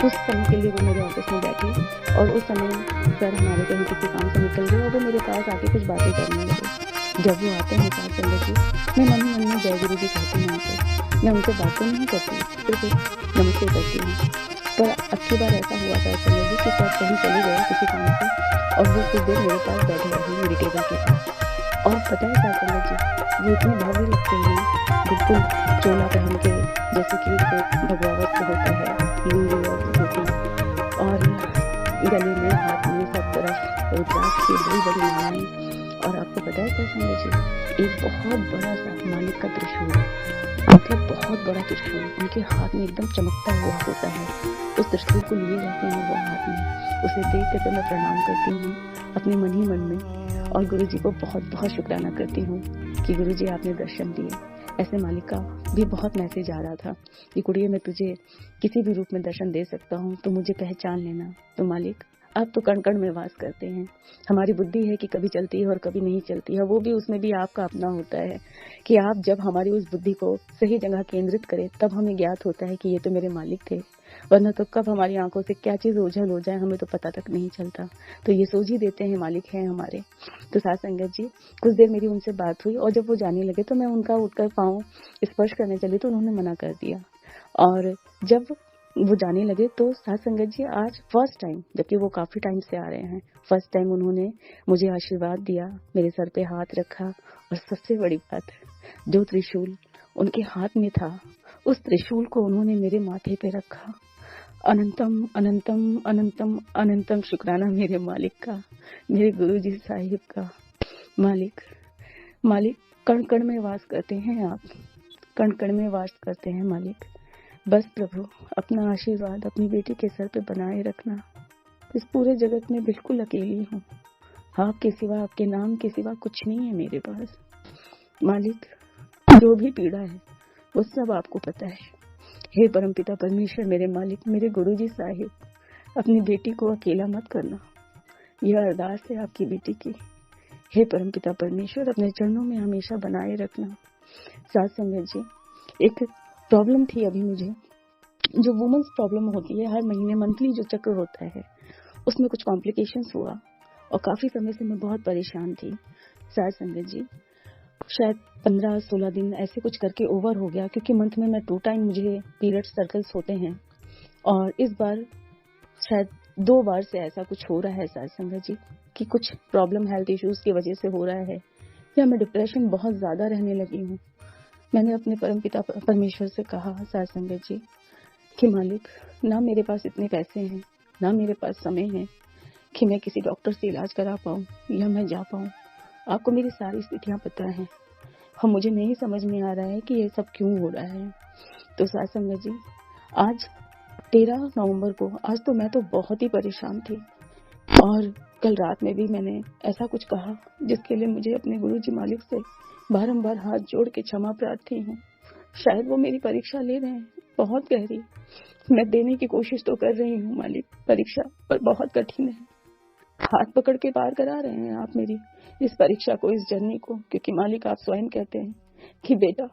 Speaker 2: कुछ समय के लिए वो मेरे ऑफिस में बैठे, और उस समय सर हमारे कहीं किसी काम से निकल गए और वो मेरे पास आके कुछ बातें करने लगे। जब वो आते हैं साथ संगत जी, मैं मन में जय गुरु जी कहती हूँ आकर, मैं उनसे बात तो नहीं करती, सिर्फ नमस्ते करती हूँ। पर अच्छी बार ऐसा हुआ था संगत जी कि सर कहीं चले गए किसी काम से, और वो कुछ देर मेरे पास बैठे रहे मेरी टेबल के पास। और पता है साथ संगत जी, वो इतने भव्य लगते हैं, बिल्कुल चोला पहन के, जैसे कि भगवावत होता है, लिंगी और धोती, और गले में, हाथ में, सब तरफ रुद्राक्ष की बड़ी बड़ी मालाएं, और आपको पता है सर संजय जी, एक बहुत बड़ा सा मालिक का त्रिशूल, मतलब बहुत बड़ा त्रिशूल उनके हाथ में एकदम चमकता हुआ होता है। उस त्रिशूल को लिए रहते हैं वो हाथ में। उसे देख कर तो मैं प्रणाम करती हूँ अपने मन ही मन में, और गुरु जी को बहुत बहुत शुक्राना करती हूँ कि गुरु जी आपने दर्शन दिए। ऐसे मालिक का भी बहुत मैसेज आ रहा था कि कुड़िए मैं तुझे किसी भी रूप में दर्शन दे सकता हूँ, तो मुझे पहचान लेना। तो मालिक आप तो कण कण में वास करते हैं। हमारी बुद्धि है कि कभी चलती है और कभी नहीं चलती है, वो भी उसमें भी आपका अपना होता है कि आप जब हमारी उस बुद्धि को सही जगह केंद्रित करें तब हमें ज्ञात होता है कि ये तो मेरे मालिक थे, वरना तो कब हमारी आंखों से क्या चीज ओझल हो जाए हमें तो पता तक नहीं चलता। तो ये सोच ही देते हैं मालिक हैं हमारे। तो साथ संगत जी, कुछ देर मेरी उनसे बात हुई और जब वो जाने लगे तो मैं उनका उठकर पाँव स्पर्श करने चली तो उन्होंने मना कर दिया। और जब वो जाने लगे तो साथ संगत जी आज फर्स्ट टाइम, जबकि वो काफी टाइम से आ रहे हैं, फर्स्ट टाइम उन्होंने मुझे आशीर्वाद दिया, मेरे सर पे हाथ रखा, और सबसे बड़ी बात, जो त्रिशूल उनके हाथ में था उस त्रिशूल को उन्होंने मेरे माथे पे रखा। अनंतम अनंतम अनंतम अनंतम शुक्राना मेरे मालिक का, मेरे गुरु जी साहिब का। मालिक मालिक कण कण में वास करते हैं आप, कण कण में वास करते हैं मालिक। बस प्रभु अपना आशीर्वाद अपनी बेटी के सर पे बनाए रखना। इस पूरे जगत में बिल्कुल अकेली हूँ, आपके सिवा, आपके नाम के सिवा कुछ नहीं है मेरे पास। मालिक जो भी पीड़ा है वो सब आपको पता है। हे परमपिता परमेश्वर, मेरे मालिक, मेरे गुरुजी साहिब, अपनी बेटी को अकेला मत करना। यह अरदास है आपकी बेटी की। हे परमपिता परमेश्वर, अपने चरणों में हमेशा बनाए रखना। साथ संगत जी, एक प्रॉब्लम थी अभी मुझे, जो वुमेन्स प्रॉब्लम होती है, हर महीने मंथली जो चक्र होता है उसमें कुछ कॉम्प्लिकेशंस हुआ और काफी समय से मैं बहुत परेशान थी। साथ संगत जी, शायद 15-16 दिन ऐसे कुछ करके ओवर हो गया, क्योंकि मंथ में मैं 2 टाइम मुझे पीरियड सर्कल्स होते हैं, और इस बार शायद 2 बार से ऐसा कुछ हो रहा है साथ संगत जी, कि कुछ प्रॉब्लम हेल्थ इश्यूज की वजह से हो रहा है, या मैं डिप्रेशन बहुत ज्यादा रहने लगी हूँ। मैंने अपने परमपिता परमेश्वर से कहा साथ संगत जी कि मालिक, ना मेरे पास इतने पैसे हैं, ना मेरे पास समय है कि मैं किसी डॉक्टर से इलाज करा पाऊँ या मैं जा पाऊँ। आपको मेरी सारी स्थितियाँ पता है, और मुझे नहीं समझ में आ रहा है कि ये सब क्यों हो रहा है। तो साथ संगत जी, आज 13 नवंबर को, आज तो मैं तो बहुत ही परेशान थी, और कल रात में भी मैंने ऐसा कुछ कहा जिसके लिए मुझे अपने गुरु जी मालिक से बारंबार हाथ जोड़ के क्षमा प्रार्थी हूँ। शायद वो मेरी परीक्षा ले रहे हैं, बहुत गहरी। मैं देने की कोशिश तो कर रही हूँ मालिक परीक्षा, पर बहुत कठिन है। हाथ पकड़ के पार करा रहे हैं आप मेरी इस परीक्षा को, इस जर्नी को, क्योंकि मालिक आप स्वयं कहते हैं कि बेटा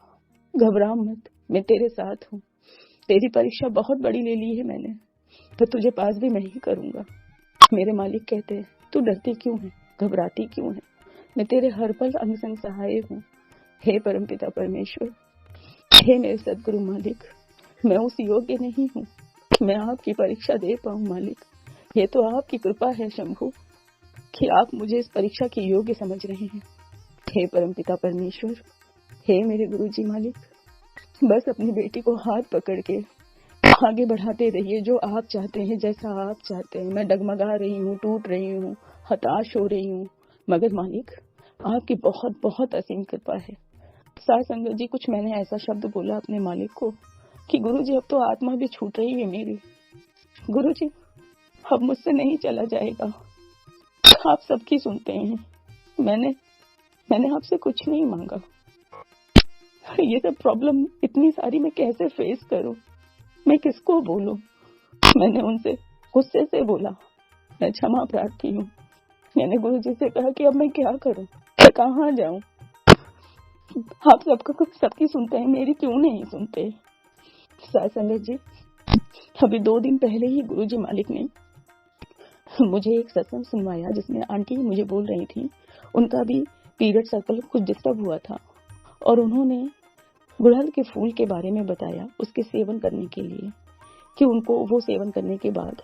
Speaker 2: घबरा मत, मैं तेरे साथ हूँ। तेरी परीक्षा बहुत बड़ी ले ली है मैंने, तो तुझे पास भी मैं ही करूंगा। मेरे मालिक कहते हैं तू डरती क्यों है, घबराती क्यों है, मैं तेरे हर पल अंग संग सहाय हूँ। हे परमपिता परमेश्वर, हे मेरे सदगुरु मालिक, मैं उस योग्य नहीं हूँ मैं आपकी परीक्षा दे पाऊँ मालिक। ये तो आपकी कृपा है शंभु कि आप मुझे इस परीक्षा की योग्य समझ रहे हैं। हे परमपिता परमेश्वर, हे मेरे गुरुजी मालिक, बस अपनी बेटी को हाथ पकड़ के आगे बढ़ाते रहिए, जो आप चाहते हैं, जैसा आप चाहते हैं। मैं डगमगा रही हूँ, टूट रही हूँ, हताश हो रही हूँ, मगर मालिक आपकी बहुत बहुत असीम कृपा है। साथ संगत जी, कुछ मैंने ऐसा शब्द बोला अपने मालिक को कि गुरुजी अब तो आत्मा भी छूट रही है मेरी। गुरुजी अब मुझसे नहीं चला जाएगा, आप सबकी सुनते हैं। मैंने आपसे कुछ नहीं मांगा, ये सब प्रॉब्लम इतनी सारी मैं कैसे फेस करूं, मैं किसको बोलूं। मैंने उनसे गुस्से से बोला, मैं क्षमा प्रार्थी हूँ। मैंने गुरुजी से कहा कि अब मैं क्या करूं, मैं कहाँ जाऊं। आप सबकी सुनते हैं, मेरी क्यों नहीं सुनते। साथ संगत जी, अभी 2 दिन पहले ही गुरुजी मालिक ने मुझे एक सत्संग सुनवाया, जिसमें आंटी मुझे बोल रही थी उनका भी पीरियड सर्कल कुछ डिस्टर्ब हुआ था, और उन्होंने गुड़हल के फूल के बारे में बताया उसके सेवन करने के लिए, कि उनको वो सेवन करने के बाद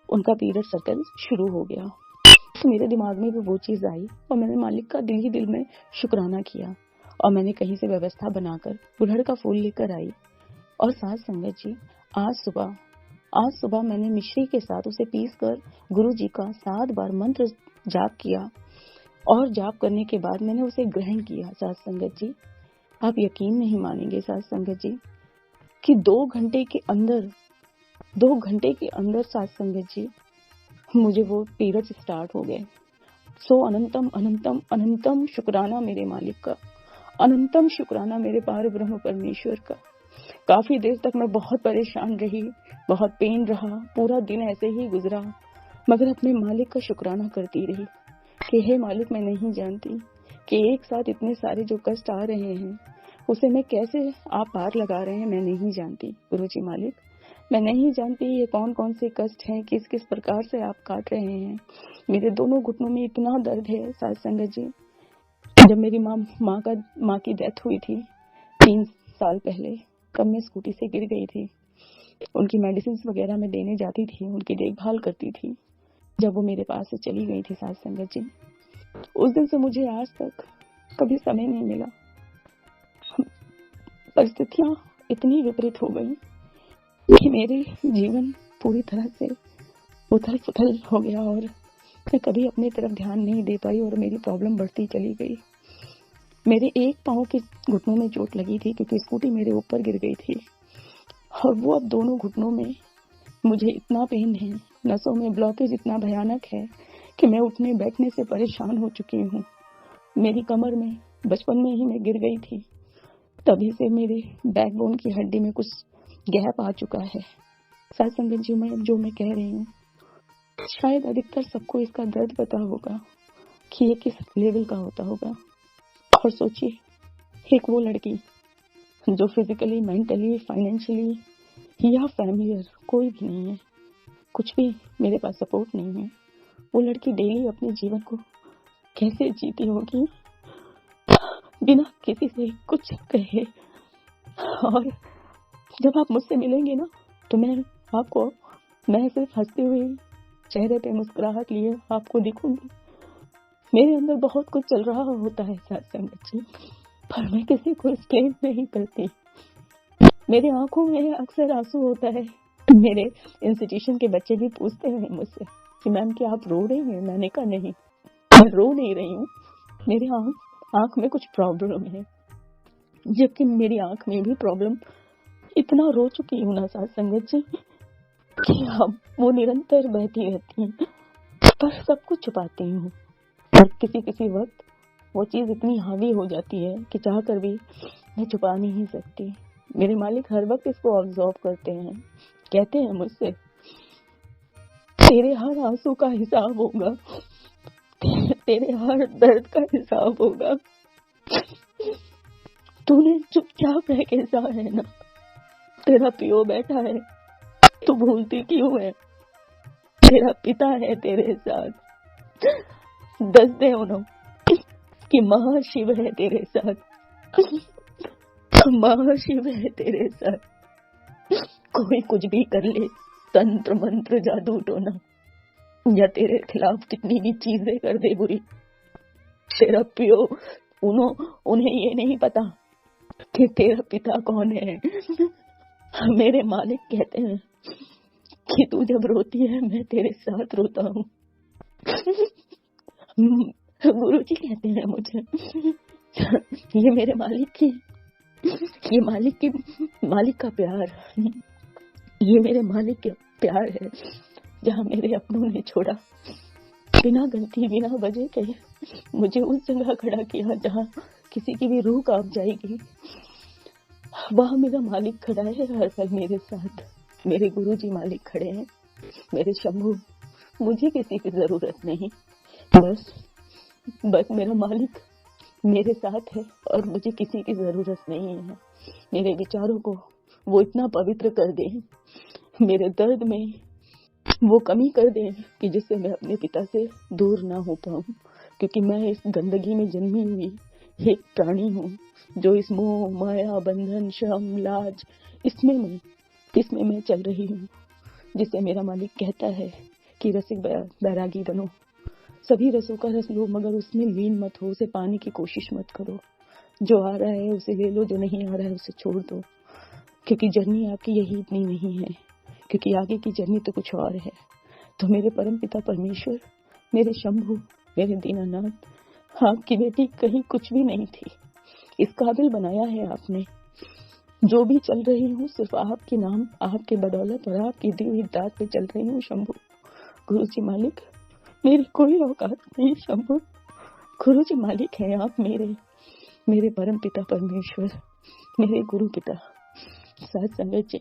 Speaker 2: उनका पीरियड सर्कल शुरू हो गया। तो मेरे दिमाग में भी वो चीज आई, और मैंने मालिक का दिल ही दिल में शुक्राना किया, और मैंने कहीं से व्यवस्था बनाकर गुड़हल का फूल लेकर आई। और साथ संगत जी, आज सुबह मैंने मिश्री के साथ उसे पीस कर गुरु जी का 7 बार मंत्र जाप किया,
Speaker 3: और जाप करने के बाद मैंने उसे ग्रहण किया। साथ संगत जी, आप यकीन नहीं मानेंगे साथ संगत जी कि 2 घंटे के अंदर साथ संगत जी मुझे वो पीरियड्स स्टार्ट हो गए। सो अनंतम अनंतम अनंतम शुक्राना मेरे मालिक का, अनंतम शुक्राना मेरे पार ब्रह्म परमेश्वर का। काफी देर तक मैं बहुत परेशान रही, बहुत पेन रहा, पूरा दिन ऐसे ही गुजरा, मगर अपने मालिक का शुक्राना करती रही कि हे मालिक, मैं नहीं जानती कि एक साथ इतने सारे जो कष्ट आ रहे हैं उसे मैं कैसे आप पार लगा रहे हैं, मैं नहीं जानती गुरुजी मालिक, मैं नहीं जानती ये कौन कौन से कष्ट हैं, किस किस प्रकार से आप काट रहे हैं। मेरे दोनों घुटनों में इतना दर्द है साथ संगत जी। जब मेरी माँ की डेथ हुई थी 3 साल पहले, तब मैं स्कूटी से गिर गई थी। उनकी मेडिसिन वगैरह मैं देने जाती थी, उनकी देखभाल करती थी। जब वो मेरे पास से चली गई थी साथ संगत जी, उस दिन से मुझे आज तक कभी समय नहीं मिला। परिस्थितियां इतनी विपरीत हो गई कि मेरे जीवन पूरी तरह से उथल पुथल हो गया और मैं कभी अपनी तरफ ध्यान नहीं दे पाई और मेरी प्रॉब्लम बढ़ती चली गई। मेरे एक पाँव के घुटनों में चोट लगी थी क्योंकि स्कूटी मेरे ऊपर गिर गई थी और वो अब दोनों घुटनों में मुझे इतना पेन है, नसों में ब्लॉकेज इतना भयानक है कि मैं उठने बैठने से परेशान हो चुकी हूँ। मेरी कमर में बचपन में ही मैं गिर गई थी, तभी से मेरे बैकबोन की हड्डी में कुछ गैप आ चुका है। साथ संगत जी, जो मैं कह रही हूँ, शायद अधिकतर सबको इसका दर्द पता होगा कि ये किस लेवल का होता होगा। और सोचिए, एक वो लड़की जो फिजिकली, मेंटली, फाइनेंशियली या फैमिलियर कोई भी नहीं है, कुछ भी मेरे पास सपोर्ट नहीं है, वो लड़की डेली अपने जीवन को कैसे जीती होगी बिना किसी से कुछ कहे। और जब आप मुझसे मिलेंगे ना, तो मैं सिर्फ हंसते हुए चेहरे पे मुस्कुराहट लिए आपको दिखूंगी। मेरे अंदर बहुत कुछ चल रहा होता है साथ संगत जी, पर मैं किसी को एक्सप्लेन नहीं करती। मेरे आंखों में अक्सर आंसू होता है। मेरे इंस्टीट्यूशन के बच्चे भी पूछते हैं मुझसे कि मैम क्या आप रो रही हैं? मैंने कहा नहीं, मैं रो नहीं रही हूँ, मेरे आंख में कुछ प्रॉब्लम है। जबकि मेरी आंख में भी प्रॉब्लम, इतना रो चुकी हूँ ना साथ संगत जी कि अब वो निरंतर बहती रहती है, पर सब कुछ छुपाती हूँ। और किसी वक्त वो चीज इतनी हावी हो जाती है कि चाह कर भी मैं छुपा नहीं सकती। मेरे मालिक हर वक्त इसको ऑब्जर्व करते हैं, कहते हैं मुझसे, तेरे हर आंसू का हिसाब होगा, तेरे हर दर्द का हिसाब होगा। तूने चुपचाप रह के सहा है ना, तेरा पियो बैठा है, तू भूलती क्यों है? तेरा पिता है तेरे साथ, दस दे उन्हों कि महाशिव है तेरे साथ, महाशिव है तेरे साथ। कोई कुछ भी कर ले, तंत्र मंत्र जादू टोना या तेरे खिलाफ कितनी भी चीजें कर दे बुरी, तेरा पियो उन्हें ये नहीं पता कि तेरा पिता कौन है। मेरे मालिक कहते हैं कि तू जब रोती है मैं तेरे साथ रोता हूँ। गुरुजी कहते हैं मुझे, ये मेरे मालिक का प्यार, ये मेरे मालिक का प्यार है, जहाँ मेरे अपनों ने छोड़ा, बिना गलती बिना वजह के मुझे उस जगह खड़ा किया जहाँ किसी की भी रूह कांप जाएगी। वहाँ मेरा मालिक खड़ा है हर पल मेरे साथ, मेरे गुरुजी मालिक खड़े हैं, मेरे शंभू। मुझे किसी की जरूरत नहीं, बस मेरा मालिक मेरे साथ है और मुझे किसी की जरूरत नहीं है। मेरे विचारों को वो इतना पवित्र कर दे, मेरे दर्द में वो कमी कर दे कि जिससे मैं अपने पिता से दूर ना हो पाऊं, क्योंकि मैं इस गंदगी में जन्मी हुई एक प्राणी हूँ जो इस मोह माया बंधन श्रम लाज इसमें मैं चल रही हूँ, जिससे मेरा मालिक कहता है कि रसिक बैरागी बनो, सभी रसों का रस लो मगर उसमें लीन मत हो, उसे पाने की कोशिश मत करो, जो आ रहा है उसे ले लो, जो नहीं आ रहा है उसे छोड़ दो, क्योंकि जर्नी आपकी यही इतनी नहीं है, क्योंकि आगे की जर्नी तो कुछ और है। तो मेरे परम पिता परमेश्वर, मेरे शंभु, मेरे दीनानाथ, आपकी बेटी कहीं कुछ भी नहीं थी, इस काबिल बनाया है आपने। जो भी चल रही हूँ सिर्फ आपके नाम, आपके बदौलत और आपकी दी हुई दाद पे चल रही हूँ शंभू। गुरुजी मालिक, मेरी कोई औकात नहीं शंभू। गुरुजी मालिक हैं आप मेरे परम पिता परमेश्वर, मेरे गुरु पिता साथ संगत जी।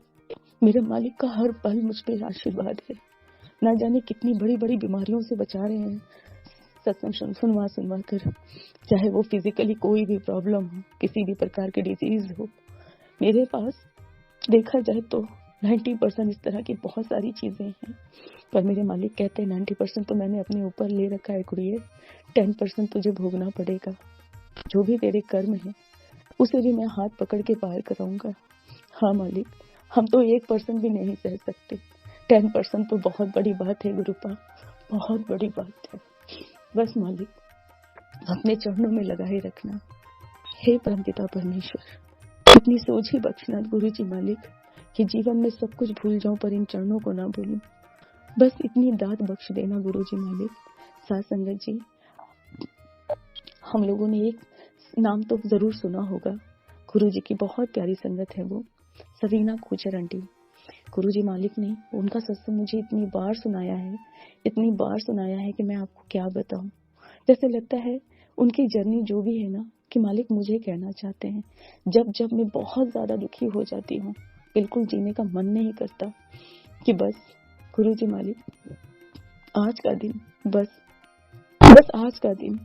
Speaker 3: मेरे मालिक का हर पल मुझ पे आशीर्वाद है। ना जाने कितनी बड़ी बड़ी बीमारियों से बचा रहे हैं सत्संग सुनवा कर, चाहे वो फिजिकली कोई भी प्रॉब्लम हो, किसी भी प्रकार की डिजीज हो। मेरे पास देखा जाए तो 90% इस तरह की बहुत सारी चीजें हैं, पर मेरे मालिक कहते हैं 90% तो मैंने अपने ऊपर ले रखा है कुड़िए, 10% तुझे भोगना पड़ेगा। जो भी तेरे कर्म है उसे भी मैं हाथ पकड़ के पार कराऊंगा। हाँ मालिक, हम तो 1% भी नहीं सह सकते, 10% तो बहुत बड़ी बात है गुरुपा, बहुत बड़ी बात है। बस मालिक अपने चरणों में लगाए रखना। हे परमपिता परमेश्वर, इतनी सोच ही बख्शना गुरुजी मालिक कि जीवन में सब कुछ भूल जाऊं पर इन चरणों को ना भूलूं। बस इतनी दात बख्श देना गुरुजी मालिक। साथ संगत जी, हम लोगों ने एक नाम तो जरूर सुना होगा, गुरुजी की बहुत प्यारी संगत है वो, सवीना कोचर आंटी। गुरुजी मालिक ने उनका सत्संग मुझे इतनी बार सुनाया है कि मैं आपको क्या बताऊं। जैसे लगता है उनकी जर्नी जो भी है ना कि मालिक मुझे कहना चाहते हैं। जब जब मैं बहुत ज्यादा दुखी हो जाती हूँ, बिल्कुल जीने का मन नहीं करता, कि बस गुरुजी मालिक आज का दिन, बस आज का दिन,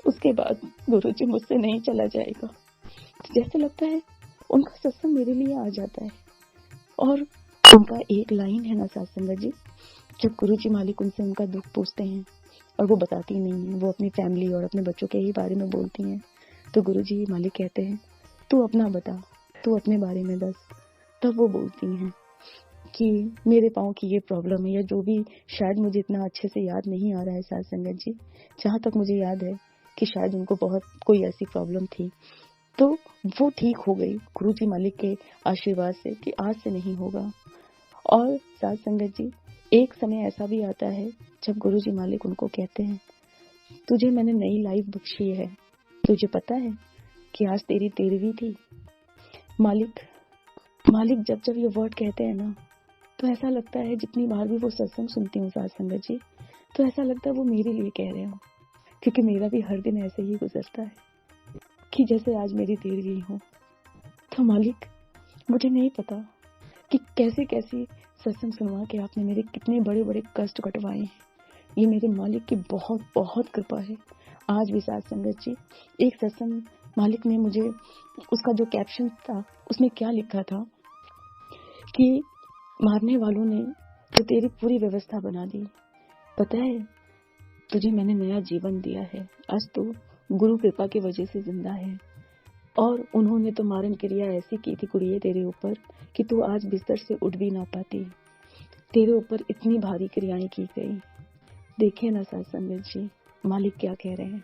Speaker 3: उसके बाद गुरुजी मुझसे नहीं चला जाएगा। जैसे लगता है उनका सत्संग मेरे लिए आ जाता है। और उनका एक लाइन है ना साथ संगत जी, जब गुरुजी मालिक उनसे उनका दुख पूछते हैं और वो बताती नहीं है, वो अपनी फैमिली और अपने बच्चों के ही बारे में बोलती हैं, तो गुरुजी मालिक कहते हैं तू अपना बता, तू अपने बारे में दस। तब वो बोलती हैं कि मेरे पाँव की ये प्रॉब्लम है, या जो भी, शायद मुझे इतना अच्छे से याद नहीं आ रहा है साथ संगत जी, जहाँ तक मुझे याद है कि शायद उनको बहुत कोई ऐसी प्रॉब्लम थी, तो वो ठीक हो गई गुरुजी मालिक के आशीर्वाद से कि आज से नहीं होगा। और साथ संगत जी, एक समय ऐसा भी आता है जब गुरुजी मालिक उनको कहते हैं तुझे मैंने नई लाइफ बख्शी है, तुझे पता है कि आज तेरी 13वीं थी। मालिक जब ये वर्ड कहते हैं ना, तो ऐसा लगता है, जितनी बार भी वो सत्संग सुनती हूँ साथ संगत जी, तो ऐसा लगता है वो मेरे लिए कह रहे हो, क्योंकि मेरा भी हर दिन ऐसे ही गुजरता है कि जैसे आज मेरी 13वीं हो। तो मालिक मुझे नहीं पता कि कैसे कैसे सत्संग सुनवा के आपने मेरे कितने बड़े बड़े कष्ट कटवाए हैं। ये मेरे मालिक की बहुत बहुत कृपा है। आज भी साथ संगत जी, एक सत्संग मालिक ने मुझे, उसका जो कैप्शन था उसमें क्या लिखा था कि मारने वालों ने तो तेरी पूरी व्यवस्था बना दी, पता है तुझे मैंने नया जीवन दिया है, आज तो गुरु कृपा की वजह से जिंदा है। और उन्होंने तो मारन क्रिया ऐसी की थी कुड़िए तेरे ऊपर कि तू आज बिस्तर से उठ भी ना पाती, तेरे ऊपर इतनी भारी क्रियाएं की गई। देखिए ना साथ संगत जी, मालिक क्या कह रहे हैं,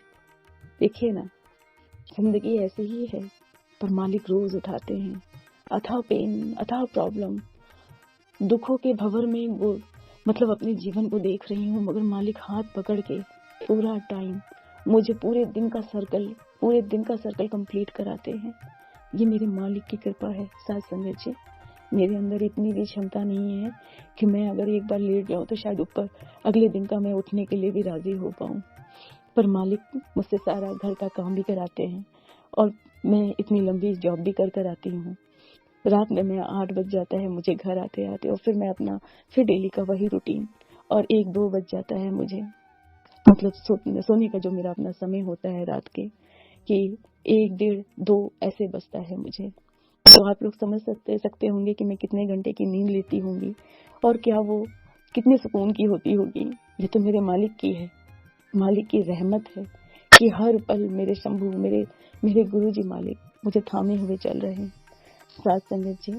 Speaker 3: देखिए ना, जिंदगी ऐसी ही है, पर मालिक रोज उठाते हैं। अथाह पेन, अथाह प्रॉब्लम, दुखों के भंवर में वो मतलब अपने जीवन को देख रही हूँ, मगर मालिक हाथ पकड़ के पूरा टाइम मुझे पूरे दिन का सर्कल कंप्लीट कराते हैं। ये मेरे मालिक की कृपा है साथ संगत जी। मेरे अंदर इतनी भी क्षमता नहीं है कि मैं अगर एक बार लेट जाऊं तो शायद ऊपर अगले दिन का मैं उठने के लिए भी राजी हो पाऊं, पर मालिक मुझसे सारा घर का काम भी कराते हैं और मैं इतनी लंबी जॉब भी कर आती हूँ। रात में मैं 8 बज जाता है मुझे घर आते आते, और फिर मैं अपना फिर डेली का वही रूटीन, और 1-2 बज जाता है मुझे, मतलब सोने का जो मेरा अपना समय होता है रात के, कि 1-1.5-2 ऐसे बजता है मुझे। तो आप लोग समझ सकते होंगे कि मैं कितने घंटे की नींद लेती होंगी और क्या वो कितने सुकून की होती होगी। ये तो मेरे मालिक की है, मालिक की रहमत है कि हर पल मेरे शंभू, मेरे गुरुजी मालिक मुझे थामे हुए चल रहे हैं। साथ संगत जी,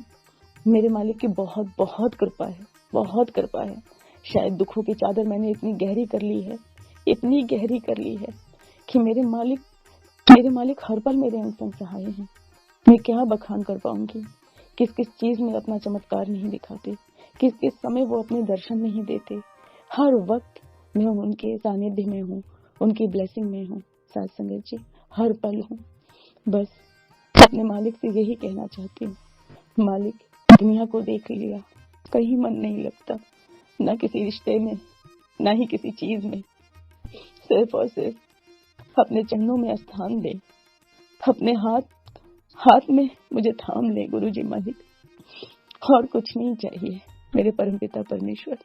Speaker 3: मेरे मालिक की बहुत बहुत कृपा है, बहुत कृपा है। शायद दुखों की चादर मैंने इतनी गहरी कर ली है कि मेरे मालिक हर पल मेरे अंग सहाय हैं। मैं क्या बखान कर पाऊंगी, किस किस चीज में अपना चमत्कार नहीं दिखाते, किस किस समय वो अपने दर्शन नहीं देते। हर वक्त मैं उनके सानिध्य में हूँ, उनकी ब्लेसिंग में हूँ साथ संगत जी, हर पल हूँ। बस अपने मालिक से यही कहना चाहती हूँ, मालिक दुनिया को देख लिया, कहीं मन नहीं लगता, ना किसी रिश्ते में, ना ही किसी चीज में, सिर्फ और सिर्फ अपने चरणों में स्थान दे, अपने हाथ में मुझे थाम ले गुरुजी मालिक, और कुछ नहीं चाहिए मेरे परमपिता परमेश्वर।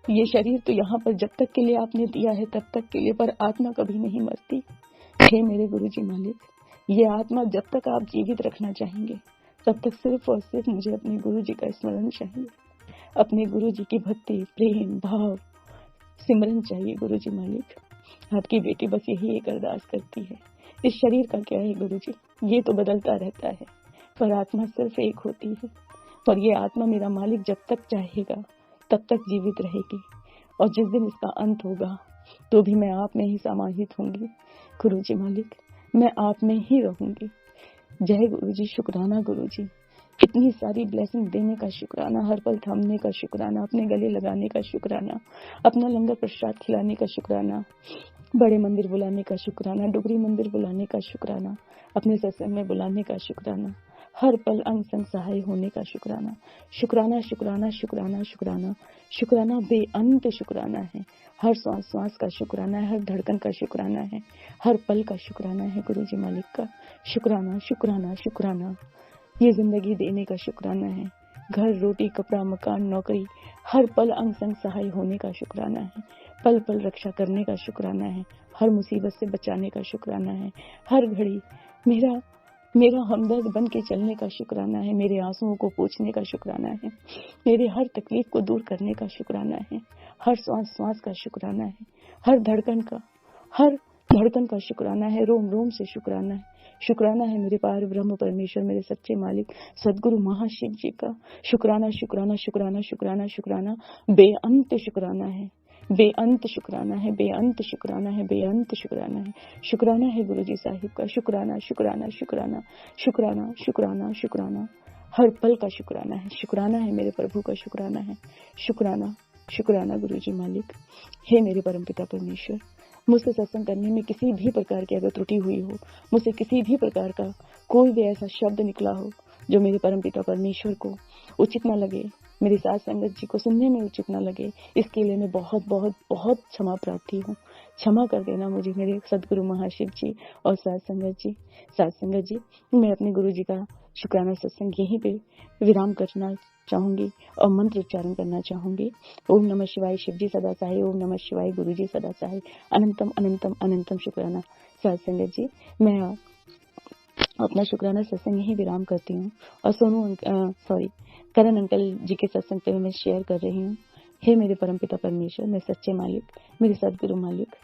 Speaker 3: ये शरीर तो यहाँ पर जब तक के लिए आपने दिया है तब तक के लिए, पर आत्मा कभी नहीं मरती। हे मेरे गुरुजी मालिक, ये आत्मा जब तक आप जीवित रखना चाहेंगे तब तक सिर्फ और सिर्फ मुझे अपने गुरुजी का स्मरण चाहिए, अपने गुरुजी की भक्ति, प्रेम, भाव, सिमरन चाहिए गुरुजी मालिक। आपकी बेटी बस यही एक अरदास करती है। इस शरीर का क्या है गुरुजी, ये तो बदलता रहता है, पर आत्मा सिर्फ एक होती है, और ये आत्मा मेरा मालिक जब तक चाहेगा तब तक जीवित रहेगी, और जिस दिन इसका अंत होगा तो भी मैं आप में ही समाहित होंगी गुरुजी मालिक, मैं आप में ही रहूंगी। जय गुरुजी, शुक्राना गुरुजी, इतनी सारी ब्लेसिंग देने का शुक्राना, हर पल थामने का शुक्राना, अपने गले लगाने का शुक्राना, अपना लंगर प्रसाद खिलाने का शुक्राना, बड़े मंदिर बुलाने का शुक्राना, डुगरी मंदिर बुलाने का शुक्राना, अपने सत्संग में बुलाने का शुक्राना, हर पल अंग संग सहाय होने का शुक्राना, शुक्राना शुक्राना शुक्राना शुक्राना शुक्राना, बेअंत शुक्राना है। हर श्वास श्वास का शुक्राना है, हर धड़कन का शुक्राना है, हर पल का शुक्राना है गुरुजी मालिक का। शुक्राना शुक्राना शुक्राना, ये जिंदगी देने का शुक्राना है, घर, रोटी, कपड़ा, मकान, नौकरी, हर पल अंग संग सहाय होने का शुक्राना है, पल पल रक्षा करने का शुक्राना है, हर मुसीबत से बचाने का शुक्राना है, हर घड़ी मेरा हमदर्द बन के चलने का शुक्राना है, मेरे आंसुओं को पोंछने का शुक्राना है, मेरे हर तकलीफ को दूर करने का शुक्राना है, हर श्वास श्वास का शुक्राना है, हर धड़कन का शुक्राना है, रोम रोम से शुक्राना है। शुक्राना है मेरे पार ब्रह्म परमेश्वर, मेरे सच्चे मालिक सदगुरु महाशिव जी का। शुक्राना शुक्राना शुक्राना शुक्राना शुक्राना, बेअंत शुक्राना है, बेअंत शुक्राना है, बेअंत शुक्राना है, बेअंत शुक्राना है। शुक्राना है गुरुजी साहिब का। शुक्राना शुक्राना शुक्राना शुक्राना शुक्राना शुक्राना, हर पल का शुक्राना है। शुक्राना है मेरे प्रभु का, शुक्राना है, शुक्राना शुक्राना गुरुजी मालिक। हे मेरे परमपिता परमेश्वर, मुझसे सत्संग करने में किसी भी प्रकार की अगर त्रुटि हुई हो, मुझसे किसी भी प्रकार का कोई भी ऐसा शब्द निकला हो जो मेरे परमपिता परमेश्वर को उचित न लगे, मेरी साथ संगत जी को सुनने में उचित न लगे, इसके लिए मैं बहुत बहुत बहुत क्षमा प्रार्थी हूँ। क्षमा कर देना मुझे मेरे सदगुरु महाशिव जी और साथ संगत जी। मैं अपने गुरु जी का शुक्राना सत्संग यहीं पे विराम करना चाहूंगी और मंत्र उच्चारण करना चाहूंगी। ओम नमः शिवाय शिव जी सदा सहाय, ओम नमः शिवाय गुरु जी सदा सहाय, अनंतम अनंतम अनंतम शुक्राना। साथ संगत जी, मैं अपना शुक्राना सत्संग यहीं विराम करती हूँ और करण अंकल जी के सत्संग पे मैं शेयर कर रही हूँ। हे मेरे परमपिता परमेश्वर, मेरे सच्चे मालिक, मेरे सदगुरु मालिक,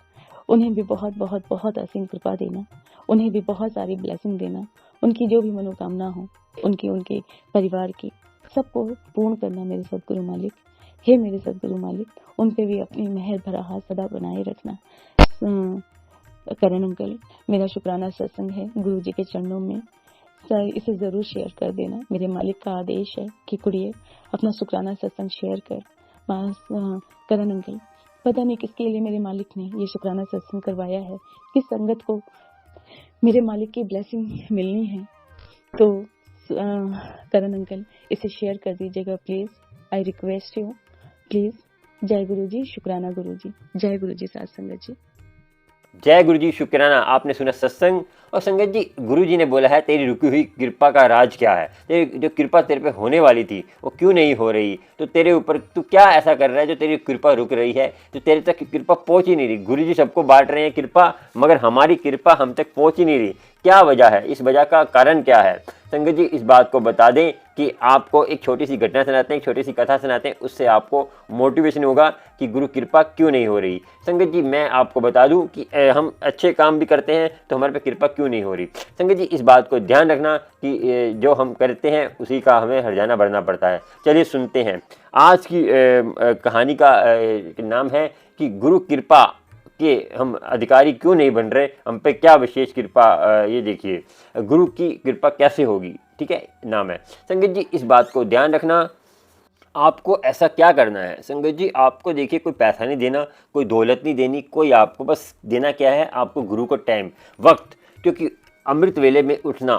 Speaker 3: उन्हें भी बहुत बहुत बहुत असीम कृपा देना, उन्हें भी बहुत सारी ब्लेसिंग देना, उनकी जो भी मनोकामना हो उनके परिवार की सबको पूर्ण करना मेरे सदगुरु मालिक। हे मेरे सदगुरु मालिक, उन पे भी अपनी मेहर भरा हाथ सदा बनाए रखना। करण अंकल, मेरा शुक्राना सत्संग है गुरु जी के चरणों में, इसे जरूर शेयर कर देना। मेरे मालिक का आदेश है कि कुड़िए अपना शुक्राना सत्संग शेयर कर। करण अंकल, पता नहीं किसके लिए मेरे मालिक ने ये शुक्राना सत्संग करवाया है, किस संगत को मेरे मालिक की ब्लेसिंग मिलनी है, तो करण अंकल इसे शेयर कर दीजिएगा please. I request you please. जय गुरु जी, शुक्राना गुरु जी, जय गुरु जी साथ संगत जी।
Speaker 1: जय गुरु जी, शुक्राना। आपने सुना सत्संग और संगत जी, गुरु जी ने बोला है तेरी रुकी हुई कृपा का राज क्या है, तेरी जो कृपा तेरे पे होने वाली थी वो क्यों नहीं हो रही, तो तेरे ऊपर तू क्या ऐसा कर रहा है जो तेरी कृपा रुक रही है, जो तेरे तक कृपा पहुंच ही नहीं रही। गुरु जी सबको बांट रहे हैं कृपा, मगर हमारी कृपा हम तक पहुंच ही नहीं रही। क्या वजह है, इस वजह का कारण क्या है? संगत जी, इस बात को बता दें कि आपको एक छोटी सी घटना सुनाते हैं, एक छोटी सी कथा सुनाते हैं, उससे आपको मोटिवेशन होगा कि गुरु कृपा क्यों नहीं हो रही। संगत जी, मैं आपको बता दूं कि हम अच्छे काम भी करते हैं तो हमारे पे कृपा क्यों नहीं हो रही। संगत जी, इस बात को ध्यान रखना कि जो हम करते हैं उसी का हमें हर्जाना भरना पड़ता है। चलिए सुनते हैं आज की कहानी का नाम है कि गुरु कृपा कि हम अधिकारी क्यों नहीं बन रहे, हम पे क्या विशेष कृपा। ये देखिए, गुरु की कृपा कैसे होगी, ठीक है, नाम है। संगत जी, इस बात को ध्यान रखना। आपको ऐसा क्या करना है संगत जी, आपको देखिए कोई पैसा नहीं देना, कोई दौलत नहीं देनी, कोई आपको बस देना क्या है, आपको गुरु को टाइम, वक्त। क्योंकि अमृत वेले में उठना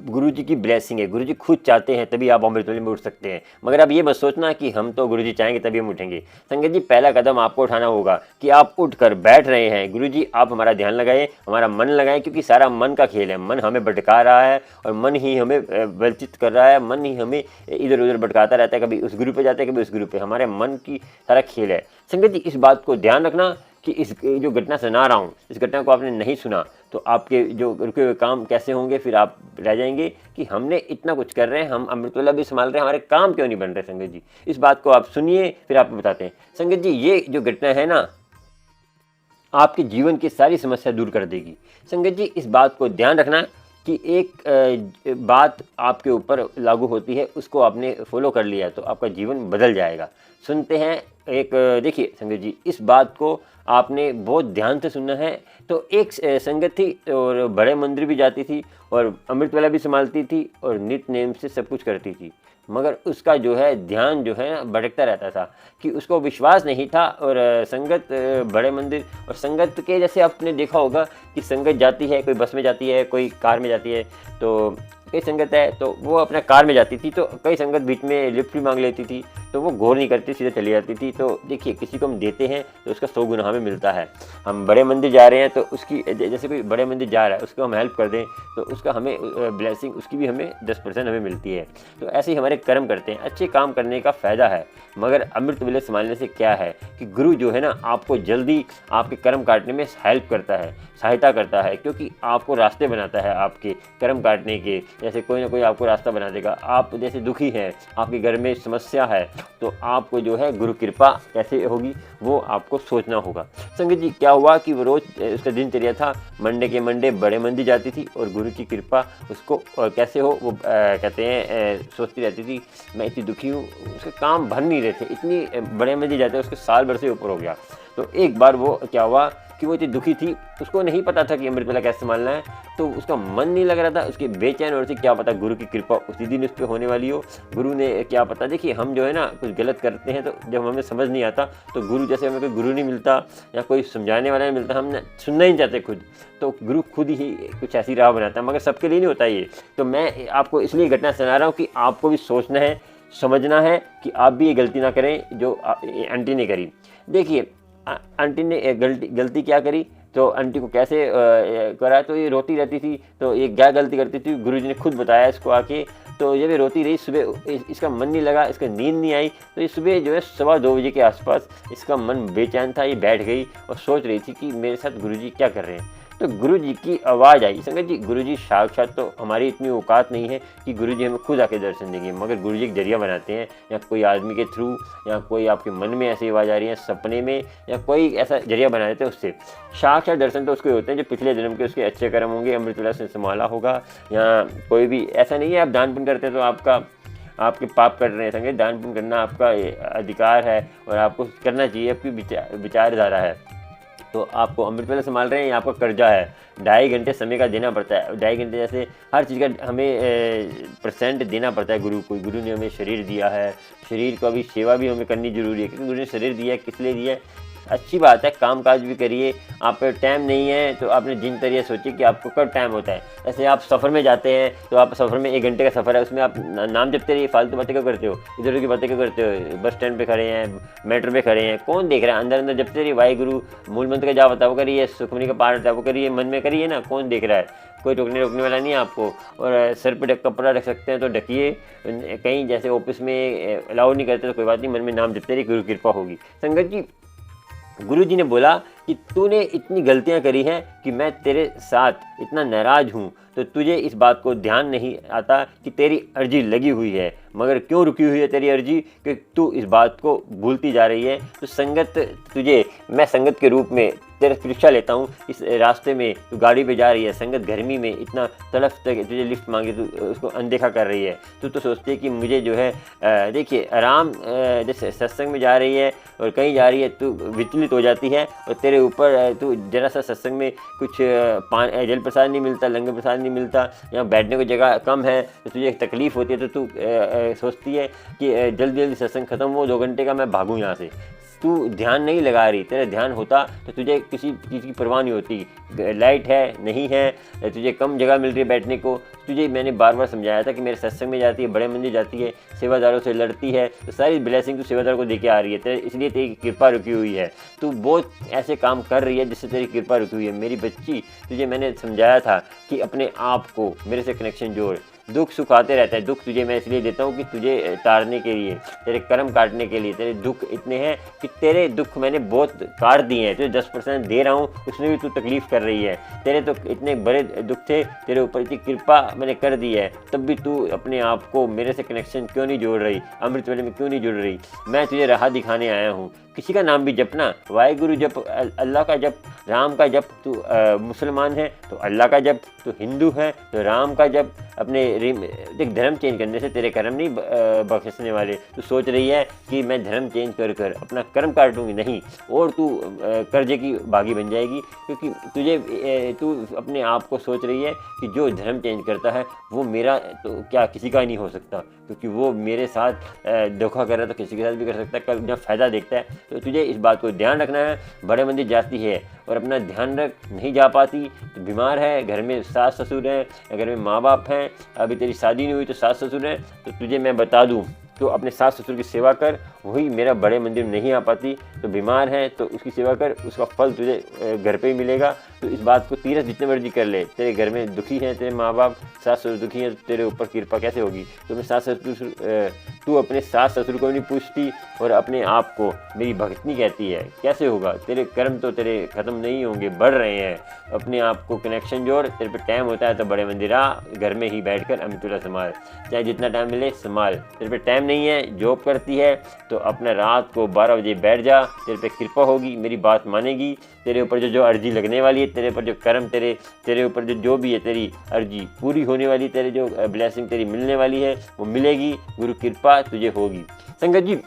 Speaker 1: गुरु जी की ब्लेसिंग है, गुरु जी खुद चाहते हैं तभी आप अमृत वेले में उठ सकते हैं। मगर आप ये मत सोचना कि हम तो गुरु जी चाहेंगे तभी हम उठेंगे। संगत जी पहला कदम आपको उठाना होगा कि आप उठकर बैठ रहे हैं, गुरु जी आप हमारा ध्यान लगाएं, हमारा मन लगाएं, क्योंकि सारा मन का खेल है। मन हमें भटका रहा है और मन ही हमें व्यथित कर रहा है, मन ही हमें इधर उधर भटकाता रहता है, कभी उस गुरु पे जाते हैं कभी उस गुरु पे, हमारे मन की सारा खेल है। संगत जी इस बात को ध्यान रखना कि इस जो घटना सुना रहा हूँ, इस घटना को आपने नहीं सुना तो आपके जो रुके हुए काम कैसे होंगे, फिर आप रह जाएंगे कि हमने इतना कुछ कर रहे हैं, हम अमृतवेला भी संभाल रहे हैं, हमारे काम क्यों नहीं बन रहे। संगत जी इस बात को आप सुनिए, फिर आपको बताते हैं। संगत जी ये जो घटना है ना, आपके जीवन की सारी समस्या दूर कर देगी। संगत जी इस बात को ध्यान रखना कि एक बात आपके ऊपर लागू होती है, उसको आपने फॉलो कर लिया तो आपका जीवन बदल जाएगा। सुनते हैं एक, देखिए संगत जी इस बात को आपने बहुत ध्यान से सुनना है। तो एक संगत थी और बड़े मंदिर भी जाती थी और अमृतवेला भी संभालती थी और नित्य नेम से सब कुछ करती थी, मगर उसका जो है ध्यान जो है ना भटकता रहता था कि उसको विश्वास नहीं था। और संगत बड़े मंदिर और संगत के जैसे आपने देखा होगा कि संगत जाती है, कोई बस में जाती है, कोई कार में जाती है, तो कई संगत है तो वो अपना कार में जाती थी, तो कई संगत बीच में लिफ्ट भी मांग लेती थी, तो वो गौर नहीं करती, सीधे चली जाती थी। तो देखिए किसी को हम देते हैं तो उसका 100 गुना हमें मिलता है। हम बड़े मंदिर जा रहे हैं तो उसकी, जैसे कोई बड़े मंदिर जा रहा है उसको हम हेल्प कर दें तो उसका हमें ब्लेसिंग, उसकी भी हमें 10% हमें मिलती है। तो ऐसे ही हमारे कर्म करते हैं, अच्छे काम करने का फ़ायदा है। मगर अमृत वेले संभालने से क्या है कि गुरु जो है ना आपको जल्दी आपके कर्म काटने में हेल्प करता है, सहायता करता है, क्योंकि आपको रास्ते बनाता है आपके कर्म काटने के। जैसे कोई ना कोई आपको रास्ता बना देगा। आप जैसे दुखी हैं, आपके घर में समस्या है, तो आपको जो है गुरु कृपा कैसे होगी वो आपको सोचना होगा। संगत जी क्या हुआ कि वो रोज़ उसका दिनचर्या था, मंडे के मंडे बड़े मंदिर जाती थी और गुरु की कृपा उसको कैसे हो वो कहते हैं सोचती रहती थी मैं इतनी दुखी हूँ। उसके काम भर नहीं रहे थे, इतनी बड़े मंदिर जाते उसके साल भर से ऊपर हो गया। तो एक बार वो क्या हुआ कि वो इतनी दुखी थी, उसको नहीं पता था कि अमृतवेला कैसे संभालना है, तो उसका मन नहीं लग रहा था, उसके बेचैन हो रही थी। क्या पता गुरु की कृपा उसी दिन उस पर होने वाली हो, गुरु ने क्या पता। देखिए हम जो है ना कुछ गलत करते हैं तो जब हमें समझ नहीं आता तो गुरु, जैसे हमें कोई गुरु नहीं मिलता या कोई समझाने वाला नहीं मिलता, हम सुनना ही नहीं चाहते खुद, तो गुरु खुद ही कुछ ऐसी राह बनाता है। मगर सबके लिए नहीं होता ये। तो मैं आपको इसलिए घटना सुना रहा हूँ कि आपको भी सोचना है, समझना है कि आप भी ये गलती ना करें जो आंटी ने करी। देखिए आंटी ने गलती क्या करी, तो आंटी को कैसे करा, तो ये रोती रहती थी। तो ये क्या गलती करती थी, गुरुजी ने खुद बताया इसको आके। तो जब ये रोती रही, सुबह इसका मन नहीं लगा, इसका नींद नहीं आई, तो ये सुबह जो है 2:15 बजे के आसपास इसका मन बेचैन था, ये बैठ गई और सोच रही थी कि मेरे साथ गुरुजी क्या कर रहे हैं। तो गुरुजी की आवाज़ आई। संगत जी गुरुजी साक्षात तो हमारी इतनी औकात नहीं है कि गुरुजी हमें खुद आके दर्शन देंगे, मगर गुरुजी एक जरिया बनाते हैं, या कोई आदमी के थ्रू, या कोई आपके मन में ऐसी आवाज़ आ रही है सपने में, या कोई ऐसा जरिया बना देते हैं, उससे साक्षात दर्शन तो उसको होते हैं जो पिछले जन्म के उसके अच्छे कर्म होंगे, अमृतवेला से संभाला होगा। या कोई भी ऐसा नहीं है आप दान पुण्य करते हैं तो आपके पाप कर रहे हैं। संगत दान पुण्य करना आपका अधिकार है और आपको करना चाहिए, आपकी विचारधारा है। तो आपको अमृतवेला संभाल रहे हैं, आपका कर्जा है, 2.5 घंटे समय का देना पड़ता है। 2.5 घंटे जैसे हर चीज़ का हमें % देना पड़ता है गुरु को। गुरु ने हमें शरीर दिया है, शरीर का भी सेवा भी हमें करनी जरूरी है, क्योंकि गुरु ने शरीर दिया है, किस लिए दिया है, अच्छी बात है, काम काज भी करिए। आप पे टाइम नहीं है तो आपने दिनचर्या सोचिए कि आपको कब टाइम होता है। ऐसे आप सफ़र में जाते हैं तो आप सफ़र में 1 घंटे का सफ़र है, उसमें आप नाम जपते रहिए, फालतू बातें क्यों करते हो, इधर उधर की बातें क्यों करते हो। बस स्टैंड पे खड़े हैं, मेट्रो पे खड़े हैं, कौन देख रहा है, अंदर अंदर जपते रहिए। वाहिगुरु मूल मंत्र का जाप होता है वो करिए, सुखमनी का पाठ होता है वो करिए, मन में करिए ना, कौन देख रहा है, कोई रोकने वाला नहीं है आपको। और सर पे कपड़ा रख सकते हैं तो ढकिए, कहीं जैसे ऑफिस में अलाउ नहीं करते तो कोई बात नहीं, मन में नाम जपते रहिए, गुरु कृपा होगी। संगत जी गुरुजी ने बोला कि तूने इतनी गलतियां करी हैं कि मैं तेरे साथ इतना नाराज़ हूँ, तो तुझे इस बात को ध्यान नहीं आता कि तेरी अर्जी लगी हुई है, मगर क्यों रुकी हुई है तेरी अर्जी, कि तू इस बात को भूलती जा रही है। तो संगत तुझे मैं संगत के रूप में तेरे परीक्षा लेता हूँ। इस रास्ते में तू गाड़ी पे जा रही है, संगत गर्मी में इतना तड़फ तक तुझे लिफ्ट मांगे, तू उसको अनदेखा कर रही है। तू तो सोचती है कि मुझे जो है देखिए आराम, जैसे सत्संग में जा रही है और कहीं जा रही है, तू विचलित हो जाती है और तेरे तेरे ऊपर तो जरा सा सत्संग में कुछ जल प्रसाद नहीं मिलता, लंगर प्रसाद नहीं मिलता, यहाँ बैठने को जगह कम है, तो तुझे एक तकलीफ़ होती है, तो तू सोचती है कि जल्दी जल्दी सत्संग ख़त्म हो, 2 घंटे का मैं भागूँ यहाँ से। तू ध्यान नहीं लगा रही, तेरा ध्यान होता तो तुझे किसी चीज़ की परवाह नहीं होती, लाइट है नहीं है, तुझे कम जगह मिल रही है बैठने को। तुझे मैंने बार बार समझाया था कि मेरे सत्संग में जाती है, बड़े मंदिर जाती है, सेवादारों से लड़ती है, तो सारी ब्लेसिंग तू सेवादारों को दे के आ रही है, तेरे इसलिए तेरी कृपा रुकी हुई है। तू बहुत ऐसे काम कर रही है जिससे तेरी कृपा रुकी हुई है। मेरी बच्ची, तुझे मैंने समझाया था कि अपने आप को मेरे से कनेक्शन जोड़, दुख सुख आते रहता है, दुख तुझे मैं इसलिए देता हूँ कि तुझे तारने के लिए, तेरे कर्म काटने के लिए। तेरे दुख इतने हैं कि तेरे दुख मैंने बहुत काट दिए हैं, तुझे 10% दे रहा हूँ, उसमें भी तू तकलीफ़ कर रही है। तेरे तो इतने बड़े दुख थे, तेरे ऊपर इतनी कृपा मैंने कर दी है, तब भी तू अपने आप को मेरे से कनेक्शन क्यों नहीं जोड़ रही, अमृत वेले में क्यों नहीं जुड़ रही। मैं तुझे राह दिखाने आया हूँ। किसी का नाम भी जपना, वाहिगुरु जप, अल्लाह का जप, राम का जप। तू मुसलमान है तो अल्लाह का जप, तू हिंदू है तो राम का जप। अपने देख, धर्म चेंज करने से तेरे कर्म नहीं बख्शने वाले। तू सोच रही है कि मैं धर्म चेंज कर कर अपना कर्म काटूंगी, नहीं, और तू कर्जे की भागी बन जाएगी, क्योंकि तू अपने आप को सोच रही है कि जो धर्म चेंज करता है वो मेरा तो क्या किसी का नहीं हो सकता, क्योंकि वो मेरे साथ धोखा कर रहा है तो किसी के साथ भी कर सकता है, कल जब फ़ायदा देखता है। तो तुझे इस बात को ध्यान रखना है। बड़े मंदिर जाती है और अपना ध्यान रख, नहीं जा पाती तो बीमार है, घर में सास ससुर हैं, घर में माँ बाप हैं, अभी तेरी शादी नहीं हुई तो सास ससुर हैं, तो तुझे मैं बता दूँ तो अपने सास ससुर की सेवा कर। वही मेरा बड़े मंदिर में नहीं आ पाती तो बीमार है तो उसकी सेवा कर, उसका फल तुझे घर पे ही मिलेगा। तो इस बात को तीरथ जितने मर्जी कर ले। तेरे घर में दुखी हैं, तेरे माँ बाप सास ससुर दुखी हैं, तो तेरे ऊपर कृपा कैसे होगी। तो मैं सास ससुर, तू अपने सास ससुर को नहीं पूछती और अपने आप को मेरी भक्तनी कहती है, कैसे होगा। तेरे कर्म तो तेरे ख़त्म नहीं होंगे, बढ़ रहे हैं। अपने आप को कनेक्शन जोड़। तेरे पे टाइम होता है तो बड़े मंदिर आ, घर में ही बैठकर अमृतवेला संभाल, चाहे जितना टाइम मिले संभाल। तेरे पे टाइम नहीं है, जॉब करती है तो अपना रात को 12 बजे बैठ जा, तेरे पे कृपा होगी, मेरी बात मानेगी। तेरे ऊपर जो अर्जी लगने वाली है, तेरे पर जो कर्म, तेरे ऊपर जो भी है तेरी अर्जी पूरी होने वाली, तेरे जो ब्लेसिंग तेरी मिलने वाली है वो मिलेगी। गुरु कृपा तुझे होगी। संगत जी,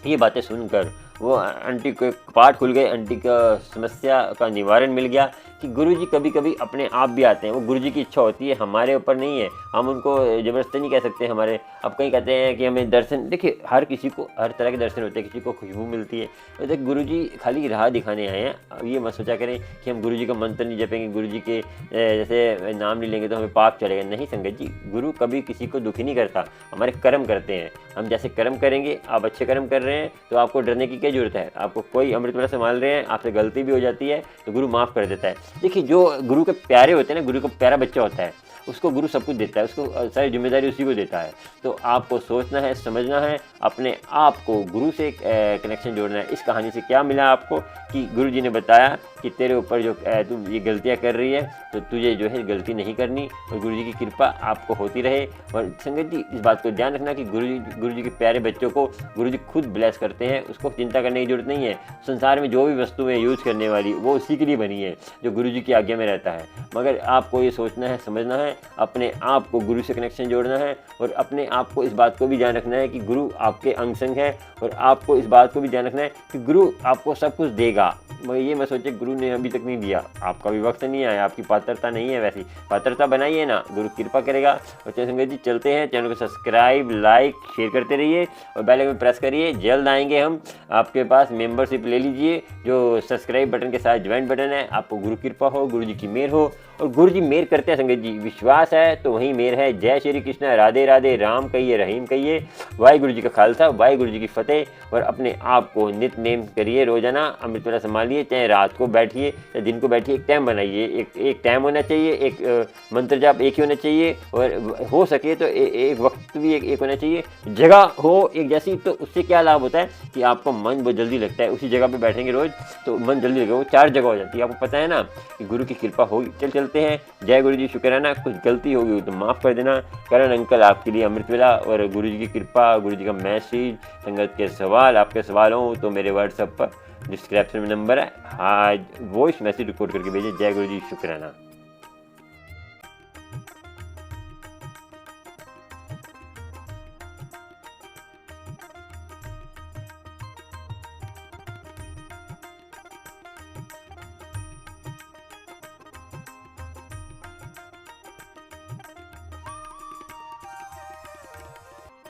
Speaker 1: ये बातें सुनकर वो आंटी को कपाट खुल गए, आंटी का समस्या का निवारण मिल गया कि गुरुजी कभी कभी अपने आप भी आते हैं। वो गुरुजी की इच्छा होती है, हमारे ऊपर नहीं है, हम उनको ज़बरदस्ती नहीं कह सकते। हमारे अब कहीं कहते हैं कि हमें दर्शन, देखिए हर किसी को हर तरह के दर्शन होते हैं, किसी को खुशबू मिलती है। तो देख, गुरुजी खाली राह दिखाने आए हैं। अब ये मत सोचा करें कि हम गुरुजी का मंत्र नहीं जपेंगे, गुरुजी के जैसे नाम नहीं लेंगे तो हमें पाप चलेगा। नहीं संगत जी, गुरु कभी किसी को दुखी नहीं करता, हमारे कर्म करते हैं। हम जैसे कर्म करेंगे, आप अच्छे कर्म कर रहे हैं तो आपको डरने की क्या जरूरत है। आपको कोई अमृतवेला संभाल रहे हैं, आपसे गलती भी हो जाती है तो गुरु माफ़ कर देता है। देखिए, जो गुरु के प्यारे होते हैं ना, गुरु का प्यारा बच्चा होता है, उसको गुरु सब कुछ देता है, उसको सारी जिम्मेदारी उसी को देता है। तो आपको सोचना है, समझना है, अपने आप को गुरु से कनेक्शन जोड़ना है। इस कहानी से क्या मिला आपको कि गुरु जी ने बताया कि तेरे ऊपर जो तू ये गलतियाँ कर रही है तो तुझे जो है गलती नहीं करनी, और गुरु जी की कृपा आपको होती रहे। और संगत जी, इस बात को ध्यान रखना कि गुरु जी के प्यारे बच्चों को गुरु जी खुद ब्लेस करते हैं, उसको चिंता करने की जरूरत नहीं है। संसार में जो भी वस्तुएं यूज़ करने वाली वो उसी के लिए बनी है जो गुरु जी की आज्ञा में रहता है। मगर आपको ये सोचना है, समझना है, अपने आप को गुरु से कनेक्शन जोड़ना है, और अपने आप को इस बात को भी ध्यान रखना है कि गुरु आपके अंग संग है, और आपको इस बात को भी ध्यान रखना है कि गुरु आपको सब कुछ देगा। मगर ये मैं सोचे गुरु ने अभी तक नहीं दिया, आपका भी वक्त नहीं आया, आपकी पात्रता नहीं है, वैसी पात्रता बनाइए ना, गुरु कृपा करेगा। और चलिए संगत जी, चलते हैं। चैनल को सब्सक्राइब, लाइक, शेयर करते रहिए और बेल आइकन प्रेस करिए। जल्द आएंगे हम आपके पास, मेंबरशिप ले लीजिए। जो सब्सक्राइब बटन के साथ ज्वाइन बटन है, आपको गुरु कृपा हो, गुरु जी की मेहर हो। और गुरु जी मेहर करते हैं संगत जी, विश्वास है तो वहीं मेहर है। जय श्री कृष्ण, राधे राधे, राम कहिए, रहीम कहिए। वाहिगुरु जी का खालसा, वाहिगुरु जी की फतेह। और अपने आप को नित नेम करिए, रोजाना अमृतवेला संभालिए, चाहे रात को बैठिए चाहे दिन को बैठिए, एक टाइम बनाइए। एक टाइम होना चाहिए, एक मंत्र जाप एक ही होना चाहिए, और हो सके तो एक वक्त भी एक होना चाहिए। जगह हो एक जैसी, तो उससे क्या लाभ होता है कि आपको मन बहुत जल्दी लगता है। उसी जगह पे बैठेंगे रोज तो मन जल्दी लगेगा। वो 4 जगह हो जाती है, आपको पता है ना कि गुरु की कृपा होगी। चलते हैं। जय गुरु जी, शुक्राना। कुछ गलती होगी तो माफ़ कर देना। करण अंकल आपके लिए अमृतवेला और गुरु जी की कृपा, गुरु जी का मैसेज, संगत के सवाल, आपके सवाल हो तो मेरे व्हाट्सएप पर डिस्क्रिप्शन में नंबर है, आज वॉइस मैसेज रिकॉर्ड करके भेजिए। जय गुरु जी, शुक्राना।